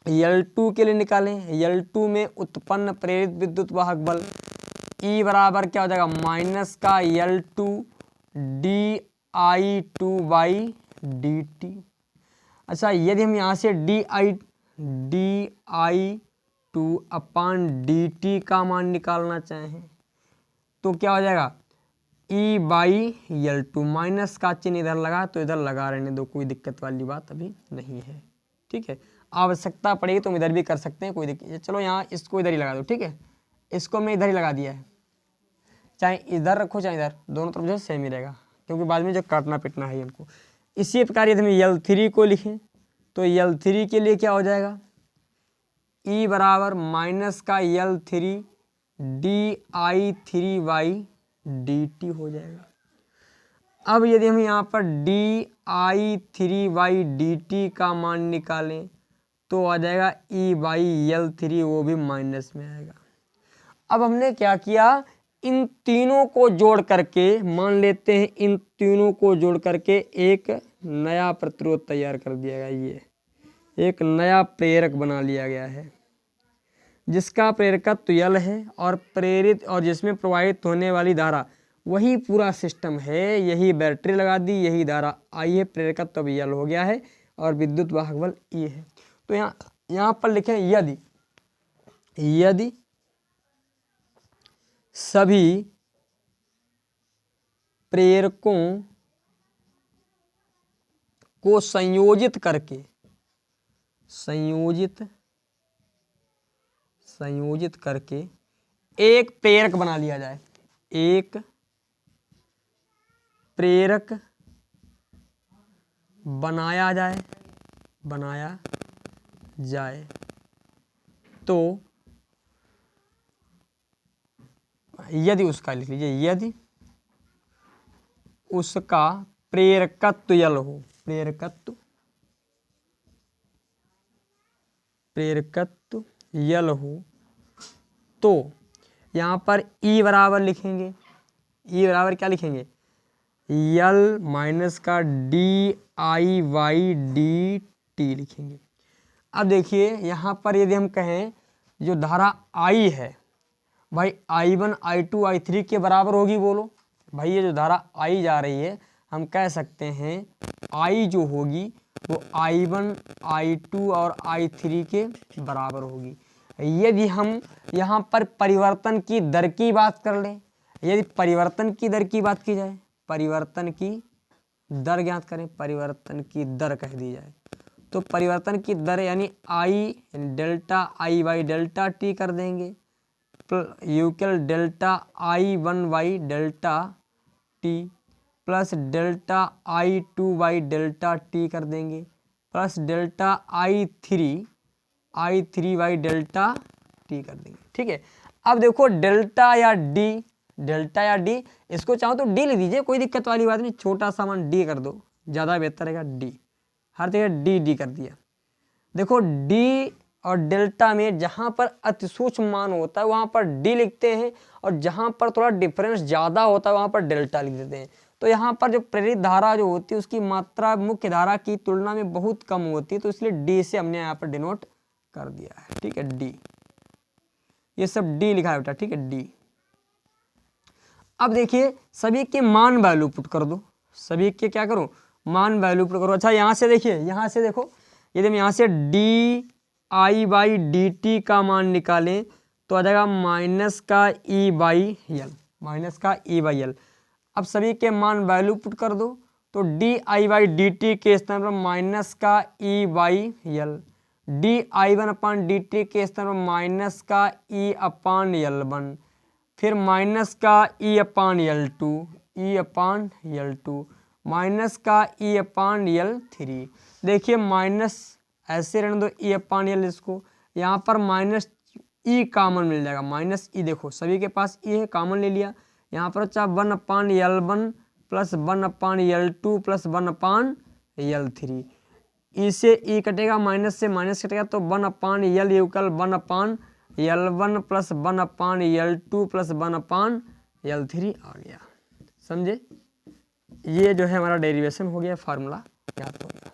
L2 के लिए निकालें, L2 में उत्पन्न प्रेरित विद्युत वाहक बल E बराबर क्या हो जाएगा, माइनस का L2 di/dt। अच्छा, यदि हम यहाँ से di/2 अपान dt का मान निकालना चाहें तो क्या हो जाएगा, E/L2, माइनस का चिन्ह इधर लगा तो इधर लगा रहने दो, कोई दिक्कत वाली बात अभी नहीं है। ठीक है, आवश्यकता पड़ेगी तो हम इधर भी कर सकते हैं, कोई दिक्कत। चलो यहाँ इसको इधर ही लगा दो, ठीक है, इसको मैं इधर ही लगा दिया है। चाहे इधर रखो चाहे इधर, दोनों तरफ जो है सेम ही रहेगा, क्योंकि बाद में जो काटना पिटना है हमको। इसी प्रकार यदि हम L3 को लिखें तो L3 के लिए क्या हो जाएगा, E बराबर माइनस का L3 di3y dt हो जाएगा। अब यदि हम यहाँ पर di3y/dt का मान निकालें तो आ जाएगा E/L3, वो भी माइनस में आएगा। अब हमने क्या किया, इन तीनों को जोड़ करके, मान लेते हैं इन तीनों को जोड़ करके एक नया प्रतिरोध तैयार कर दिया गया, ये एक नया प्रेरक बना लिया गया है जिसका प्रेरकत्व L है और प्रेरित और जिसमें प्रवाहित होने वाली धारा वही पूरा सिस्टम है। यही बैटरी लगा दी, यही धारा I है, प्रेरकत्व अब L हो गया है और विद्युत वाहक बल E है। तो यहाँ पर लिखें यदि सभी प्रेरकों को संयोजित करके एक प्रेरक बना लिया जाए, एक प्रेरक बनाया जाए तो यदि उसका लिख लीजिए, यदि उसका प्रेरकत्व L हो, प्रेरकत्व L हो तो यहाँ पर E बराबर लिखेंगे, E बराबर क्या लिखेंगे, L माइनस का di/dt लिखेंगे। अब देखिए यहाँ पर यदि हम कहें जो धारा I है भाई I1 I2 I3 के बराबर होगी, बोलो भाई ये जो धारा I जा रही है हम कह सकते हैं I जो होगी वो I1 I2 और I3 के बराबर होगी। यदि हम यहाँ पर परिवर्तन की दर की बात कर लें, यदि परिवर्तन की दर की बात की जाए, परिवर्तन की दर ज्ञात करें, परिवर्तन की दर कह दी जाए तो परिवर्तन की दर यानी I डेल्टा I/डेल्टा t कर देंगे, यूक्ल डेल्टा I1/डेल्टा t प्लस डेल्टा I2/डेल्टा t कर देंगे, प्लस डेल्टा I3/डेल्टा t कर देंगे। ठीक है, अब देखो डेल्टा या डी इसको चाहो तो डी लिख दीजिए, कोई दिक्कत वाली बात नहीं, छोटा सा मान डी कर दो, ज़्यादा बेहतर रहेगा डी, हर जगह डी कर दिया। देखो डी और डेल्टा में जहाँ पर अति सूक्ष्म मान होता है वहाँ पर डी लिखते हैं और जहाँ पर थोड़ा डिफरेंस ज़्यादा होता है वहाँ पर डेल्टा लिख देते हैं। तो यहाँ पर जो प्रेरित धारा जो होती है उसकी मात्रा मुख्य धारा की तुलना में बहुत कम होती है, तो इसलिए डी से हमने यहाँ पर डिनोट कर दिया है। ठीक है, डी, ये सब डी लिखा है बेटा। ठीक है, डी। अब देखिए सभी के मान वैल्यू पुट कर दो, सभी के क्या करो, मान वैल्यू पुट करो। अच्छा यहाँ से देखिए, यहाँ से देखो, यदि हम यहाँ से di/dt का मान निकालें तो आ जाएगा माइनस का E/L, माइनस का E/L। अब सभी के मान वैल्यू पुट कर दो तो di/dt के स्थान पर माइनस का E/L, di1/dt के स्थान पर माइनस का E/L1, फिर माइनस का E/L2, माइनस का E/L3। देखिए माइनस ऐसे रहने दो, E/L इसको, यहाँ पर माइनस E कॉमन मिल जाएगा, माइनस E देखो सभी के पास E है, कॉमन ले लिया। यहाँ पर अच्छा 1/L1 plus 1/L2 plus 1/L3, E से E कटेगा, माइनस से माइनस कटेगा तो 1/L equal 1/L1 plus 1/L2 plus 1/L3 आ गया। समझे, ये जो है हमारा डेरिवेशन हो गया, फार्मूला याद हो गया।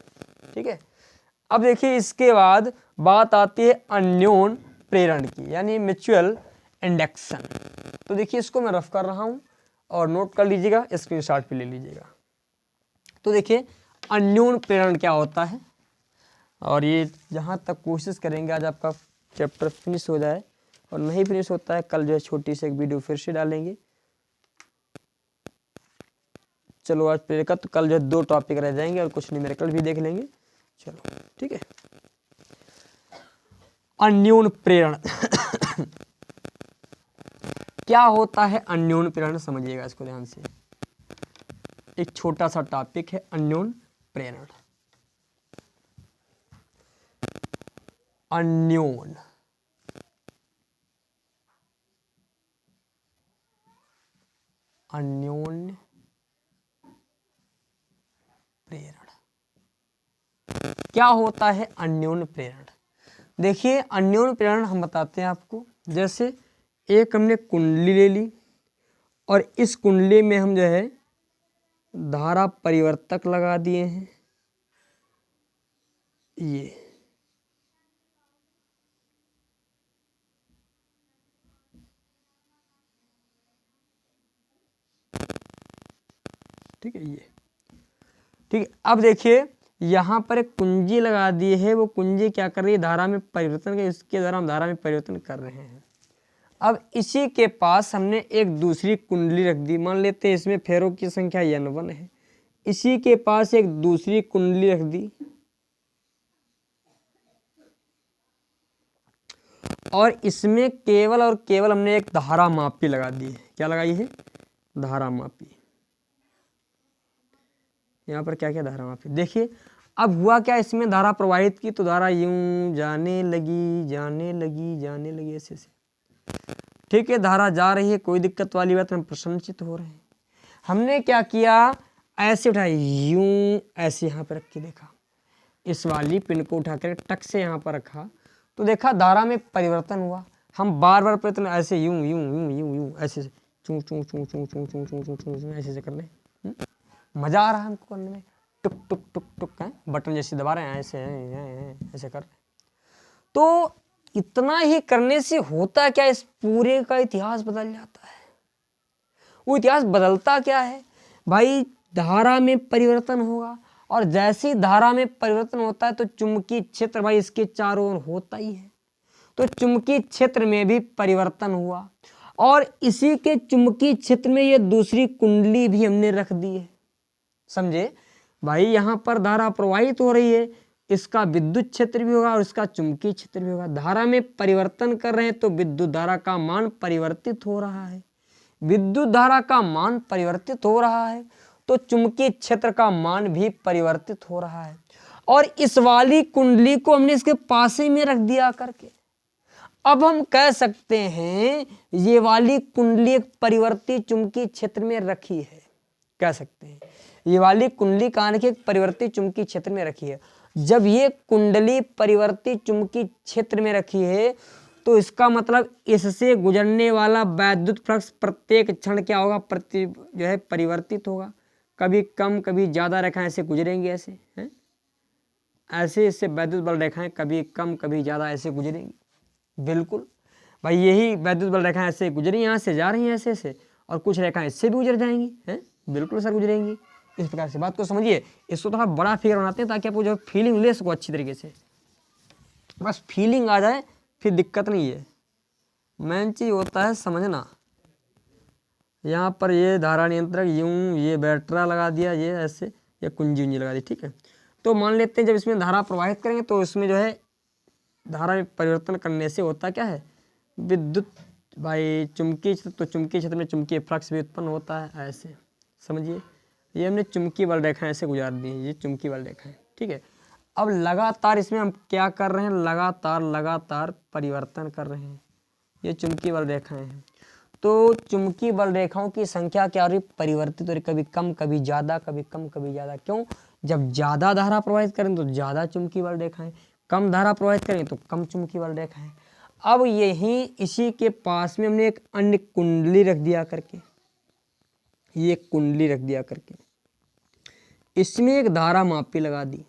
ठीक है, अब देखिए इसके बाद बात आती है अन्योन प्रेरण की, यानी म्यूचुअल इंडक्शन। तो देखिए इसको मैं रफ कर रहा हूँ और नोट कर लीजिएगा, स्क्रीनशॉट पे ले लीजिएगा। तो देखिए अन्योन प्रेरण क्या होता है, और ये जहाँ तक कोशिश करेंगे आज आपका चैप्टर फिनिश हो जाए, और नहीं फिनिश होता है कल जो है छोटी सी एक वीडियो फिर से डालेंगे। चलो आज प्रेरकत्व, तो कल जो है 2 टॉपिक रह जाएंगे और कुछ न्यूमेरिकल भी देख लेंगे। चलो ठीक है, अन्योन प्रेरण क्या होता है अन्योन प्रेरण, समझिएगा इसको ध्यान से। एक छोटा सा टॉपिक है अन्योन प्रेरण। अन्योन अन्योन्य प्रेरण। क्या होता है अन्योन्य प्रेरण? देखिए अन्योन्य प्रेरण हम बताते हैं आपको। जैसे एक हमने कुंडली ले ली और इस कुंडली में हम जो है धारा परिवर्तक लगा दिए हैं, ये ठीक है, ये ठीक है। अब देखिए यहाँ पर एक कुंजी लगा दी है, वो कुंजी क्या कर रही है, धारा में परिवर्तन, इसके द्वारा हम धारा में परिवर्तन कर रहे हैं। अब इसी के पास हमने एक दूसरी कुंडली रख दी, मान लेते हैं इसमें फेरों की संख्या N1 है। इसी के पास एक दूसरी कुंडली रख दी और इसमें केवल और केवल हमने एक धारा मापी लगा दी है। क्या लगाई है? धारा मापी। यहाँ पर क्या क्या धारा मापी, देखिए अब हुआ क्या, इसमें धारा प्रवाहित की तो धारा यूं जाने लगी जाने लगी जाने लगी, ऐसे ऐसे। ठीक है, धारा जा रही है, कोई दिक्कत वाली बात, हम प्रसन्नचित हो रहे हैं। हमने क्या किया, ऐसे उठाई यूं, ऐसे यहाँ पर रख के देखा, इस वाली पिन को उठाकर टक से यहाँ पर रखा तो देखा धारा में परिवर्तन हुआ। हम बार बार परिवर्तन ऐसे यूं यूं यूं यूं यूं ऐसे चूं चूं चूं चूं चूं चूं चूं चूं चूं ऐसे ऐसे कर रहे, मजा आ रहा है हमको करने में। टुक टुक टुक टुक है, बटन जैसे दबा रहे हैं, ऐसे ऐसे कर रहे हैं। तो इतना ही करने से होता क्या, इस पूरे का इतिहास बदल जाता है। वो इतिहास बदलता क्या है भाई, धारा में परिवर्तन होगा और जैसी धारा में परिवर्तन होता है तो चुंबकीय क्षेत्र भाई इसके चारों ओर होता ही है। तो चुंबकीय क्षेत्र में भी परिवर्तन हुआ और इसी के चुंबकीय क्षेत्र में ये दूसरी कुंडली भी हमने रख दी है। समझे भाई, यहाँ पर धारा प्रवाहित हो रही है, इसका विद्युत क्षेत्र भी होगा और इसका चुंबकीय क्षेत्र भी होगा। धारा में परिवर्तन कर रहे हैं तो विद्युत धारा का मान परिवर्तित हो रहा है। विद्युत धारा का मान परिवर्तित हो रहा है तो चुंबकीय क्षेत्र का मान भी परिवर्तित हो रहा है। और इस वाली कुंडली को हमने इसके पास ही में रख दिया करके, अब हम कह सकते हैं ये वाली कुंडली एक परिवर्ती चुंबकीय क्षेत्र में रखी है। कह सकते हैं ये वाली कुंडली कहाँ रखी है, एक परिवर्ती चुंबकीय क्षेत्र में रखी है। जब ये कुंडली परिवर्ती चुंबकीय क्षेत्र में रखी है तो इसका मतलब इससे गुजरने वाला वैद्युत फ्लक्स प्रत्येक क्षण क्या होगा, प्रति जो है परिवर्तित होगा। कभी कम कभी ज़्यादा रेखाएं ऐसे गुजरेंगी, ऐसे हैं, ऐसे इससे वैद्युत बल रेखाएं कभी कम कभी ज़्यादा ऐसे गुजरेंगी। बिल्कुल भाई, यही वैद्युत बल रेखाएं ऐसे गुजरी, यहाँ से जा रही हैं ऐसे ऐसे, और कुछ रेखाएं इससे भी गुजर जाएंगी, हैं, बिल्कुल सर गुजरेंगी। इस प्रकार से बात को समझिए। इसको थोड़ा बड़ा फिगर बनाते हैं ताकि आपको जो फीलिंग ले सको अच्छी तरीके से, बस फीलिंग आ जाए फिर दिक्कत नहीं है। मेन चीज होता है समझना। यहाँ पर ये धारा नियंत्रक यूं, ये बैटरा लगा दिया, ये ऐसे, ये कुंजी उंजी लगा दी, ठीक है। तो मान लेते हैं जब इसमें धारा प्रवाहित करेंगे तो इसमें जो है धारा में परिवर्तन करने से होता क्या है, विद्युत भाई चुंबकीय क्षेत्र, तो चुंबकीय क्षेत्र में चुंबकीय फ्लक्स भी उत्पन्न होता है, ऐसे समझिए। ये हमने चुंबकीय बल रेखाएं ऐसे गुजार दी हैं, ये चुंबकीय बल रेखाएं, ठीक है। अब लगातार इसमें हम क्या कर रहे हैं, लगातार लगातार परिवर्तन कर रहे हैं। ये चुंबकीय बल रेखाएं हैं, तो चुंबकीय बल रेखाओं की संख्या क्या हो रही, परिवर्तित हो रही, कभी कम कभी ज़्यादा, कभी कम कभी ज़्यादा। क्यों, जब ज़्यादा धारा प्रवाहित करें तो ज़्यादा चुंबकीय बल रेखाएं, कम धारा प्रवाहित करें तो कम चुंबकीय बल रेखाएं। अब यही इसी के पास में हमने एक अन्य कुंडली रख दिया करके, ये कुंडली रख दिया करके इसमें एक धारा मापी लगा दी।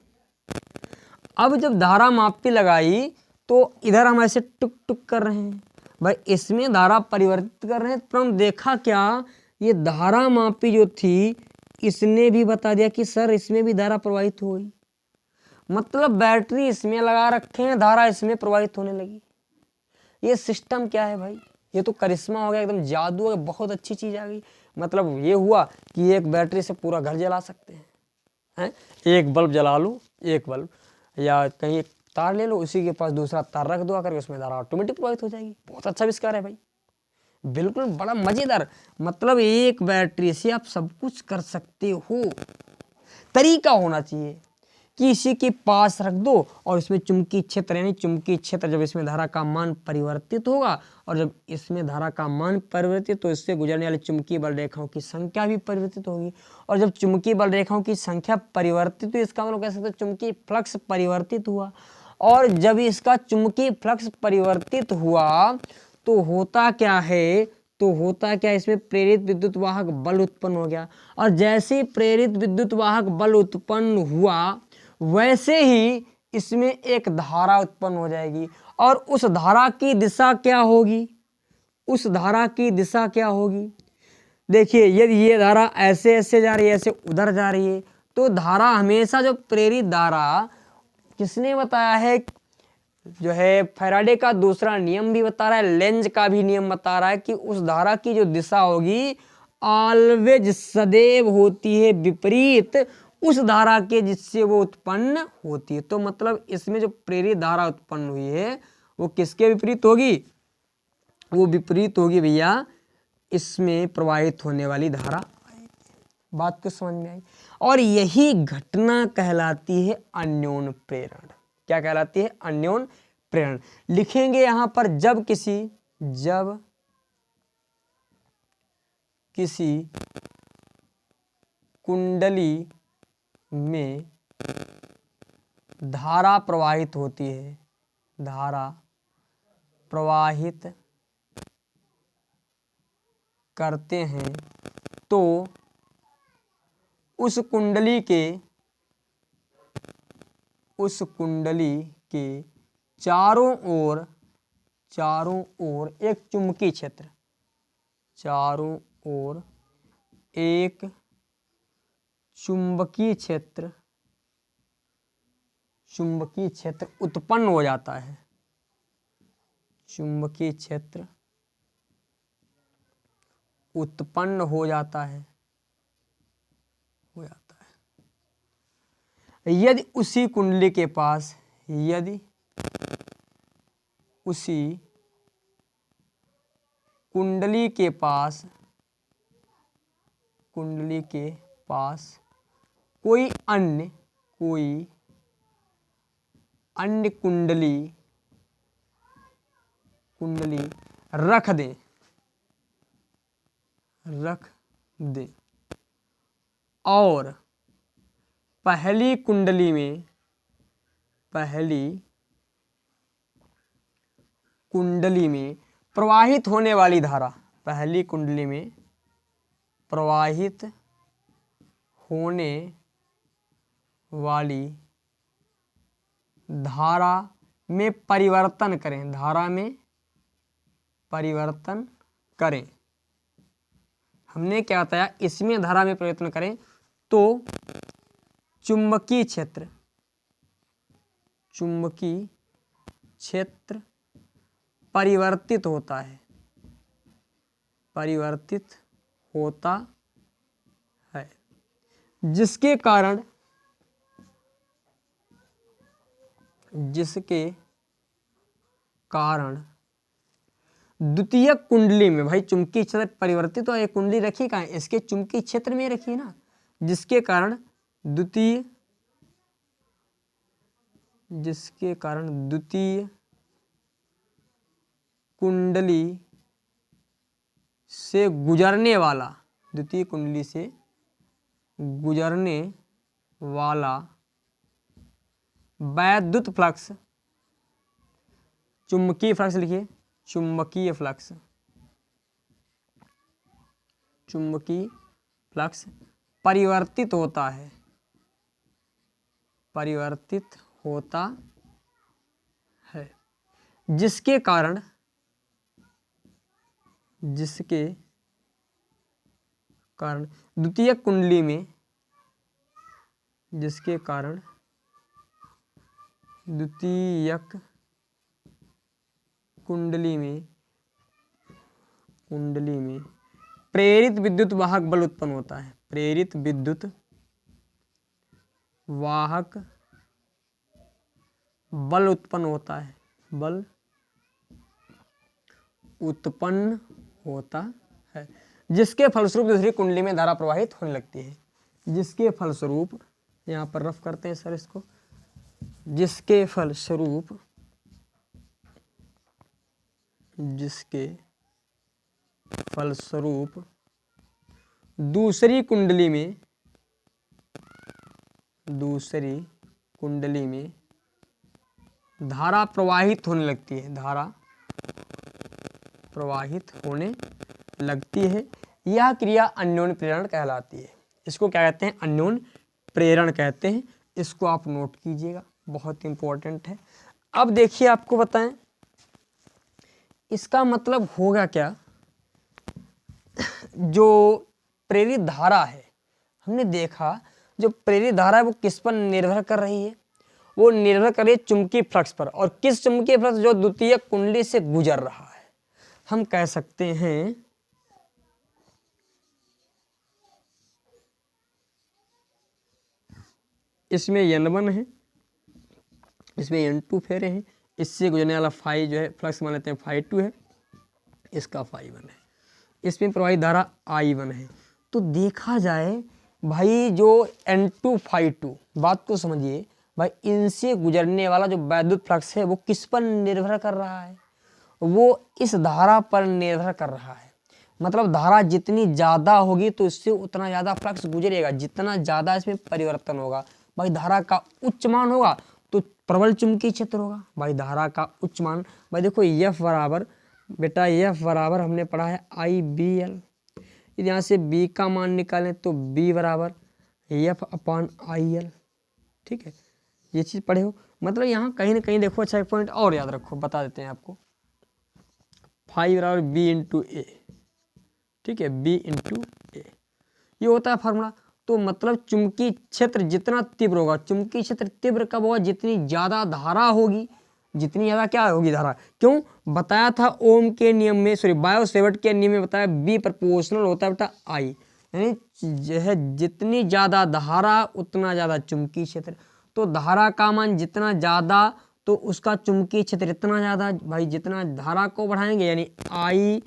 अब जब धारा मापी लगाई तो इधर हम ऐसे टुक टुक कर रहे हैं भाई, इसमें धारा परिवर्तित कर रहे हैं, पर हम देखा क्या, ये धारा मापी जो थी इसने भी बता दिया कि सर इसमें भी धारा प्रवाहित हो गई। मतलब बैटरी इसमें लगा रखे हैं, धारा इसमें प्रवाहित होने लगी। ये सिस्टम क्या है भाई, ये तो करिश्मा हो गया, एकदम जादू हो गया, बहुत अच्छी चीज आ गई। मतलब ये हुआ कि एक बैटरी से पूरा घर जला सकते हैं, एक बल्ब जला लो, एक बल्ब, या कहीं एक तार ले लो, उसी के पास दूसरा तार रख दो आकर, उसमें धारा ऑटोमेटिक प्रवाहित हो जाएगी। बहुत अच्छा आविष्कार है भाई, बिल्कुल, बड़ा मजेदार। मतलब एक बैटरी से आप सब कुछ कर सकते हो। तरीका होना चाहिए कि इसी के पास रख दो और इसमें चुंबकीय क्षेत्र, यानी चुंबकीय क्षेत्र जब इसमें धारा का मान परिवर्तित होगा और जब इसमें धारा का मान परिवर्तित, तो इससे गुजरने वाली चुंबकीय बल रेखाओं की संख्या भी परिवर्तित होगी। और जब चुंबकीय बल रेखाओं की संख्या परिवर्तित हुई, इसका मतलब कह सकते हो चुंबकीय फ्लक्स परिवर्तित हुआ। और जब इसका चुंबकीय फ्लक्स परिवर्तित हुआ तो होता क्या है, तो होता क्या, इसमें प्रेरित विद्युत वाहक बल उत्पन्न हो गया। और जैसे प्रेरित विद्युत वाहक बल उत्पन्न हुआ, वैसे ही इसमें एक धारा उत्पन्न हो जाएगी। और उस धारा की दिशा क्या होगी, उस धारा की दिशा क्या होगी, देखिए यदि ये धारा ऐसे ऐसे जा रही है, ऐसे उधर जा रही है, तो धारा हमेशा, जो प्रेरित धारा, किसने बताया है, जो है फैराडे का दूसरा नियम भी बता रहा है, लेंज का भी नियम बता रहा है कि उस धारा की जो दिशा होगी ऑलवेज, सदैव होती है विपरीत उस धारा के जिससे वो उत्पन्न होती है। तो मतलब इसमें जो प्रेरित धारा उत्पन्न हुई है वो किसके विपरीत होगी, वो विपरीत होगी भैया इसमें प्रवाहित होने वाली धारा। बात को समझ में आई। और यही घटना कहलाती है अन्योन प्रेरण। क्या कहलाती है, अन्योन प्रेरण। लिखेंगे यहां पर, जब किसी कुंडली में धारा प्रवाहित होती है, धारा प्रवाहित करते हैं, तो उस कुंडली के चारों ओर एक चुंबकीय क्षेत्र, चारों ओर एक चुंबकीय क्षेत्र उत्पन्न हो जाता है। चुंबकीय क्षेत्र उत्पन्न हो जाता है। यदि उसी कुंडली के पास, यदि उसी कुंडली के पास कोई अन्य कुंडली रख दे और पहली कुंडली में प्रवाहित होने वाली धारा, पहली कुंडली में प्रवाहित होने वाली धारा में परिवर्तन करें, धारा में परिवर्तन करें। हमने क्या बताया, इसमें धारा में परिवर्तन करें तो चुंबकीय क्षेत्र परिवर्तित होता है, जिसके कारण द्वितीय कुंडली में, भाई चुंबकीय क्षेत्र परिवर्तित, तो ये कुंडली रखी कहाँ है, इसके चुंबकीय क्षेत्र में रखी है ना, जिसके कारण द्वितीय कुंडली से गुजरने वाला वैद्युत फ्लक्स, चुंबकीय फ्लक्स लिखिए, चुंबकीय फ्लक्स परिवर्तित होता है, जिसके कारण द्वितीयक कुंडली में प्रेरित विद्युत वाहक बल उत्पन्न होता है, प्रेरित विद्युत वाहक बल उत्पन्न होता है, होता है, जिसके फलस्वरूप दूसरी कुंडली में धारा प्रवाहित होने लगती है। जिसके फलस्वरूप, यहाँ पर रफ करते हैं सर इसको, जिसके फलस्वरूप दूसरी कुंडली में धारा प्रवाहित होने लगती है, धारा प्रवाहित होने लगती है। यह क्रिया अन्योन्य प्रेरण कहलाती है। इसको क्या कहते हैं? अन्योन्य प्रेरण कहते हैं। इसको आप नोट कीजिएगा, बहुत इंपॉर्टेंट है। अब देखिए, आपको बताएं इसका मतलब होगा क्या। जो प्रेरित धारा है, हमने देखा जो प्रेरित धारा है वो किस पर निर्भर कर रही है? वो निर्भर कर रही है चुंबकीय फ्लक्स पर। और किस चुंबकीय फ्लक्स? जो द्वितीयक कुंडली से गुजर रहा है। हम कह सकते हैं इसमें N1 है, इसमें N2 फेरे हैं, इससे गुजरने वाला फाई जो है फ्लक्स मान लेते हैं φ2 है, इसका φ1 है, इसमें प्रवाहित धारा I1 है। तो देखा जाए भाई जो N2 φ2, बात को समझिए भाई, इनसे गुजरने वाला जो वैद्युत फ्लक्स है वो किस पर निर्भर कर रहा है? वो इस धारा पर निर्भर कर रहा है। मतलब धारा जितनी ज़्यादा होगी तो इससे उतना ज़्यादा फ्लक्स गुजरेगा, जितना ज़्यादा इसमें परिवर्तन होगा भाई, धारा का उच्च मान होगा तो प्रबल चुंबकीय क्षेत्र होगा। भाई धारा का उच्च मान, भाई देखो F बराबर, बेटा F बराबर हमने पढ़ा है IBL। यदि यहाँ से B का मान निकालें तो B बराबर F/IL। ठीक है, ये चीज़ पढ़े हो। मतलब यहाँ कहीं ना कहीं देखो, अच्छा एक पॉइंट और याद रखो, बता देते हैं आपको, फाई बराबर B/A। ठीक है, B/A ये होता है फार्मूला। तो मतलब चुंबकीय क्षेत्र जितना तीव्र होगा, चुंबकीय क्षेत्र तीव्र कब होगा? जितनी ज़्यादा धारा होगी, जितनी ज़्यादा क्या होगी धारा। क्यों? बताया था ओम के नियम में, सॉरी बायो-सेवर्ट के नियम में बताया B प्रोपोर्शनल होता है बेटा I, यानी जो है जितनी ज़्यादा धारा उतना ज़्यादा चुंबकीय क्षेत्र। तो धारा का मान जितना ज़्यादा तो उसका चुंबकीय क्षेत्र इतना ज़्यादा। भाई जितना धारा को बढ़ाएंगे यानी I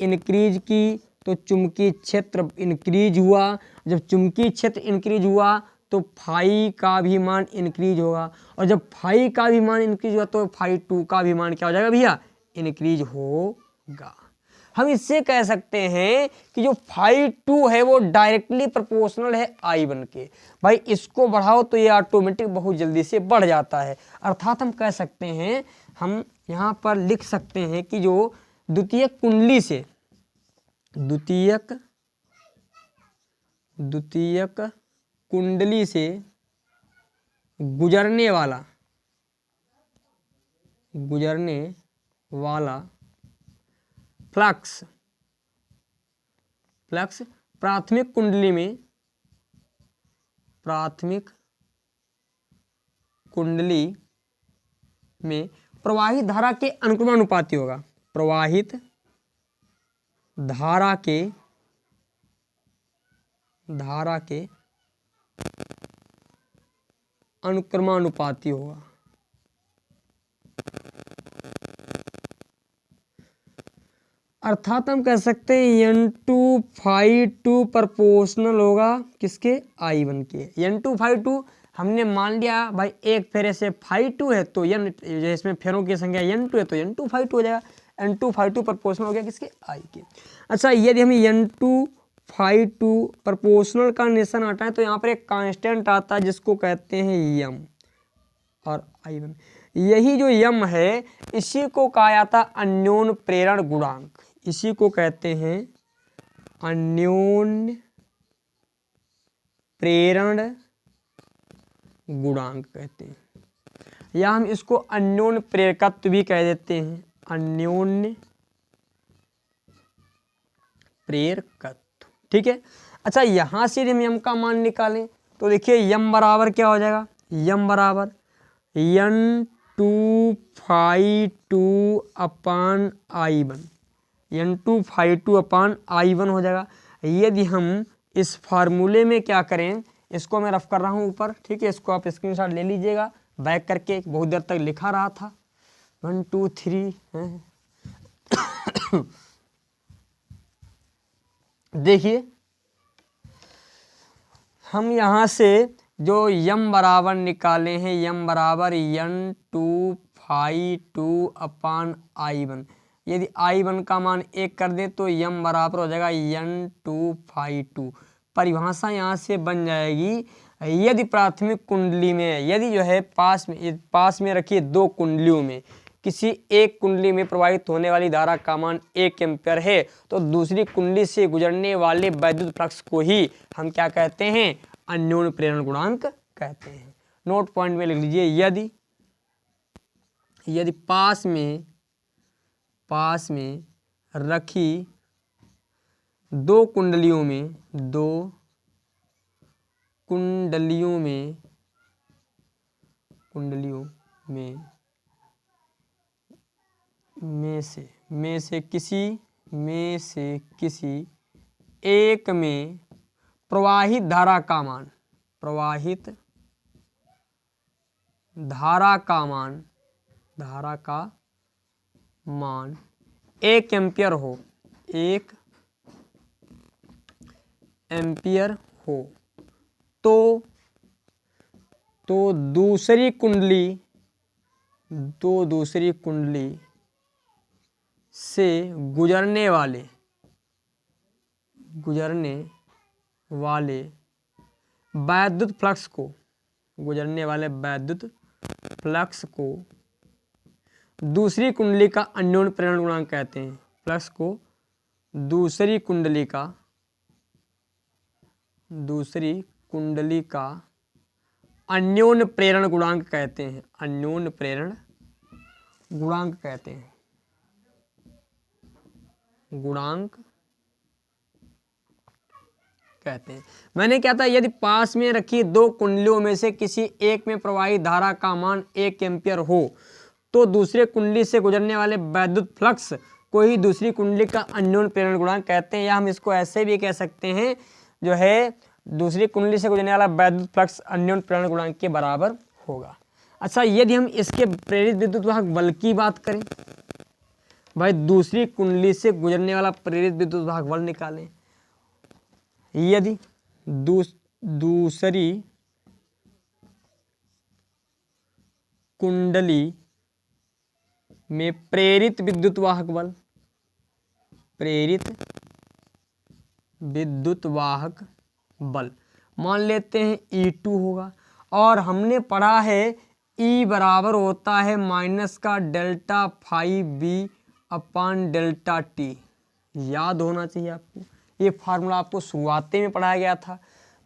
इंक्रीज की तो चुंबकीय क्षेत्र इंक्रीज हुआ। जब चुंबकीय क्षेत्र इंक्रीज हुआ तो फाई का भी मान इंक्रीज होगा, और जब फाई का भी मान इंक्रीज हुआ तो φ2 का भी मान क्या हो जाएगा भैया? इंक्रीज होगा। हम इससे कह सकते हैं कि जो φ2 है वो डायरेक्टली प्रोपोर्शनल है I1 के। भाई इसको बढ़ाओ तो ये ऑटोमेटिक बहुत जल्दी से बढ़ जाता है। अर्थात हम कह सकते हैं, हम यहाँ पर लिख सकते हैं कि जो द्वितीयक कुंडली से गुजरने वाला फ्लक्स प्राथमिक कुंडली में प्रवाहित धारा के अनुक्रमानुपाती होगा। प्रवाहित धारा के अनुक्रमानुपाती होगा। अर्थात हम कह सकते हैं N2 φ2 प्रोपोर्शनल होगा किसके? I1 के। N2 φ2 हमने मान लिया भाई, एक फेरे से φ2 है तो N, इसमें फेरों की संख्या N2 है तो N2 φ2 हो जाएगा। N2 φ2 प्रोपोर्शनल हो गया किसके? I के। अच्छा, यदि हम N2 φ2 प्रोपोर्शनल का निशान हटाएं तो यहाँ पर एक कांस्टेंट आता है जिसको कहते हैं M और I1। यही जो M है इसी को कहा जाता है अन्योन्य प्रेरण गुणांक। इसी को कहते हैं अन्योन्य प्रेरण गुणांक कहते हैं, या हम इसको अन्योन्य प्रेरकत्व भी कह देते हैं। अन्योन्य प्रेरकत्व। ठीक है। अच्छा, यहां से हम M का मान निकालें तो देखिए M बराबर क्या हो जाएगा? M बराबर N2 φ2/I1। N2 φ2/I1 हो जाएगा। यदि हम इस फार्मूले में क्या करें, इसको मैं रफ कर रहा हूँ ऊपर, ठीक है, इसको आप स्क्रीनशॉट ले लीजिएगा, बैक करके बहुत देर तक लिखा रहा था 1 2 3 देखिए हम यहाँ से जो यम बराबर निकाले हैं, यम बराबर N2/2 यदि I1 का मान 1 कर दे तो यम बराबर हो जाएगा N2/2। परिभाषा यहाँ से बन जाएगी, यदि प्राथमिक कुंडली में, यदि जो है पास में रखिए दो कुंडलियों में किसी एक कुंडली में प्रवाहित होने वाली धारा का मान 1 एम्पीयर है तो दूसरी कुंडली से गुजरने वाले वैद्युत फ्लक्स को ही हम क्या कहते हैं, अन्योन्य प्रेरण गुणांक कहते हैं। नोट पॉइंट में लिख लीजिए, यदि पास में रखी दो कुंडलियों में से किसी एक में प्रवाहित धारा का मान 1 एम्पीयर हो तो दूसरी कुंडली से गुजरने वाले वैद्युत फ्लक्स को दूसरी कुंडली का अन्योन्य प्रेरण गुणांक कहते हैं। फ्लक्स को दूसरी कुंडली का अन्योन्य प्रेरण गुणांक कहते हैं। मैंने क्या था, यदि पास में रखी दो कुंडलियों में से किसी एक में प्रवाहित धारा का मान 1 एम्पीयर हो तो दूसरे कुंडली से गुजरने वाले वैद्युत फ्लक्स को ही दूसरी कुंडली का अन्योन्य प्रेरण गुणांक कहते हैं। या हम इसको ऐसे भी कह सकते हैं, जो है दूसरी कुंडली से गुजरने वाला वैद्युत फ्लक्स अन्योन्य प्रेरण गुणांक के बराबर होगा। अच्छा, यदि हम इसके प्रेरित विद्युत वाहक बल की बात करें, भाई दूसरी कुंडली से गुजरने वाला प्रेरित विद्युत वाहक बल निकालें। यदि दूसरी कुंडली में प्रेरित विद्युत वाहक बल मान लेते हैं E2 होगा, और हमने पढ़ा है E बराबर होता है माइनस का delta phi B upon delta T. याद होना चाहिए आपको, ये फार्मूला आपको शुरुआती में पढ़ाया गया था।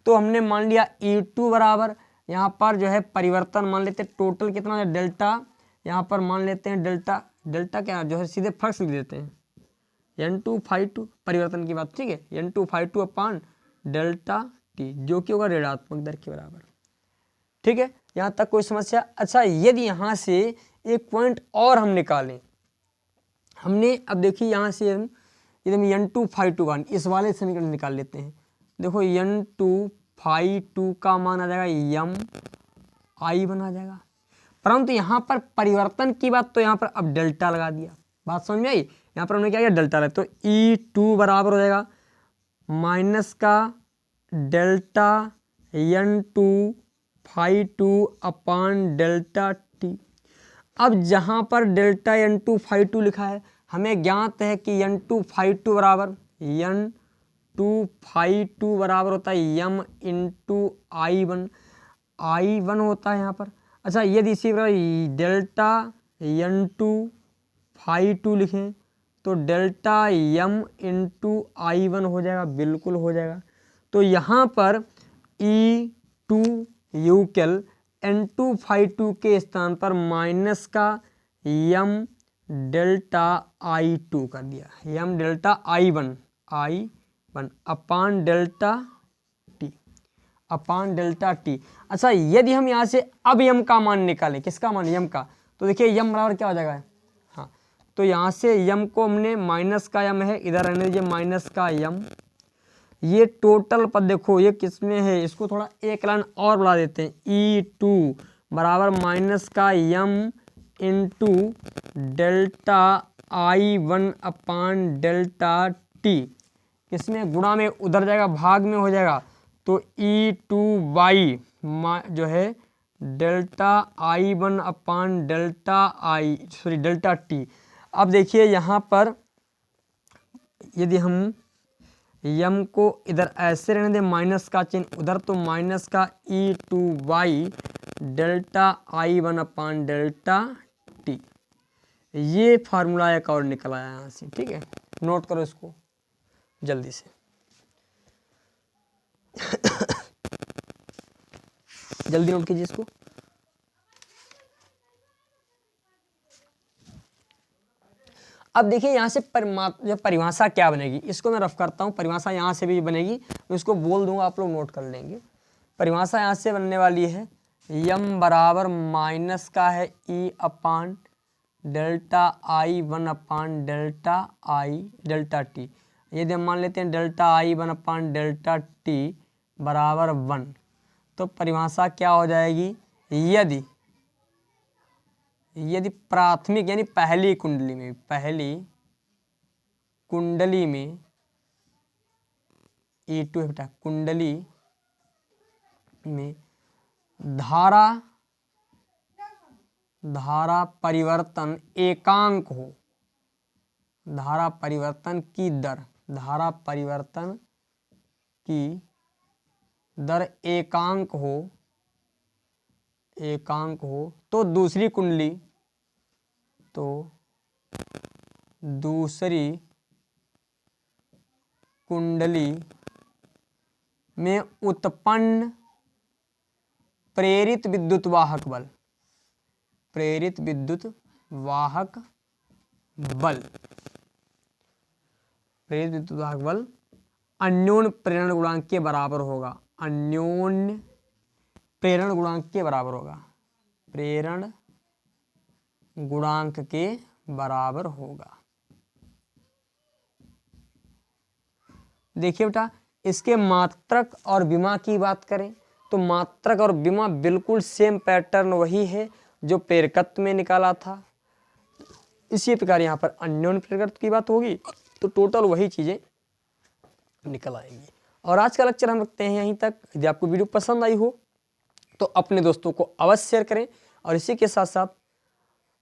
तो हमने मान लिया E2 बराबर, यहाँ पर जो है परिवर्तन मान लेते हैं, टोटल कितना है डेल्टा, यहाँ पर मान लेते हैं डेल्टा क्या जो है सीधे फ्लक्स लिख देते हैं N2/2 परिवर्तन की बात, ठीक है, N2/2 अपान डेल्टा टी जो कि होगा ऋणात्मक दर के बराबर। ठीक है, यहाँ तक कोई समस्या? अच्छा, यदि यहाँ से एक पॉइंट और हम निकालें, हमने अब देखिए यहाँ से हम N2/2 का इस वाले समीकरण निकाल लेते हैं। देखो N2/2 का मान आ जाएगा यम I1 आ जाएगा, परंतु यहाँ पर परिवर्तन की बात, तो यहाँ पर अब डेल्टा लगा दिया। बात समझ में आई? यहाँ पर हमने क्या किया, डेल्टा लगा, तो E2 बराबर हो जाएगा माइनस का डेल्टा N2/2 अपान डेल्टा टी। अब जहाँ पर डेल्टा N2/2 लिखा है, हमें ज्ञात है कि N2/2 बराबर होता है यम इंटू I1 होता है यहाँ पर। अच्छा, यदि इसी प्रकार डेल्टा N2/2 लिखें तो डेल्टा यम इंटू I1 हो जाएगा, बिल्कुल हो जाएगा। तो यहाँ पर E2 यूकेल N2/2 के स्थान पर माइनस का यम डेल्टा I2 कर दिया, यम delta I1 upon delta T. अच्छा, यदि हम यहाँ से अब यम का मान निकालें, किसका मान, यम का, तो देखिए यम बराबर क्या हो जाएगा, हाँ, तो यहाँ से यम को हमने माइनस का यम है, इधर रहने दीजिए माइनस का यम। ये टोटल पद देखो ये किसमें है, इसको थोड़ा एक लाइन और बढ़ा देते हैं, E2 बराबर माइनस का यम into delta I1 upon delta T. किसमें, गुणा में, उधर जाएगा भाग में हो जाएगा, तो E2y जो है delta I1 upon delta T. अब देखिए यहाँ पर यदि हम यम को इधर ऐसे रहने दें, माइनस का चिन्ह उधर, तो माइनस का E2y delta I1 upon delta T, ये फार्मूला एक और निकल आया यहाँ से। ठीक है, नोट करो इसको जल्दी से। जल्दी नोट कीजिए इसको। अब देखिए यहाँ से परिभाषा क्या बनेगी, इसको मैं रफ करता हूँ। परिभाषा यहाँ से भी बनेगी, मैं इसको बोल दूंगा, आप लोग नोट कर लेंगे। परिभाषा यहाँ से बनने वाली है, यम बराबर माइनस का है E अपान delta I1 upon delta T. यदि हम मान लेते हैं delta I1 upon delta T बराबर 1, तो परिभाषा क्या हो जाएगी, यदि प्राथमिक यानी पहली कुंडली में E2 है बेटा, कुंडली में धारा परिवर्तन एकांक हो, धारा परिवर्तन की दर एकांक हो, तो दूसरी कुंडली में उत्पन्न प्रेरित विद्युत वाहक बल अन्योन्य प्रेरण गुणांक के बराबर होगा। प्रेरण गुणांक के बराबर होगा। देखिए बेटा, इसके मात्रक और विमा की बात करें तो मात्रक और विमा बिल्कुल सेम पैटर्न वही है जो प्रेरकत्व में निकाला था। इसी प्रकार यहाँ पर अन्योन्य प्रेरकत्व की बात होगी तो टोटल वही चीजें निकल आएंगी। और आज का लेक्चर हम रखते हैं यहीं तक। यदि आपको वीडियो पसंद आई हो तो अपने दोस्तों को अवश्य शेयर करें, और इसी के साथ साथ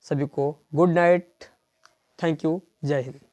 सभी को गुड नाइट। Thank you. जय हिंद।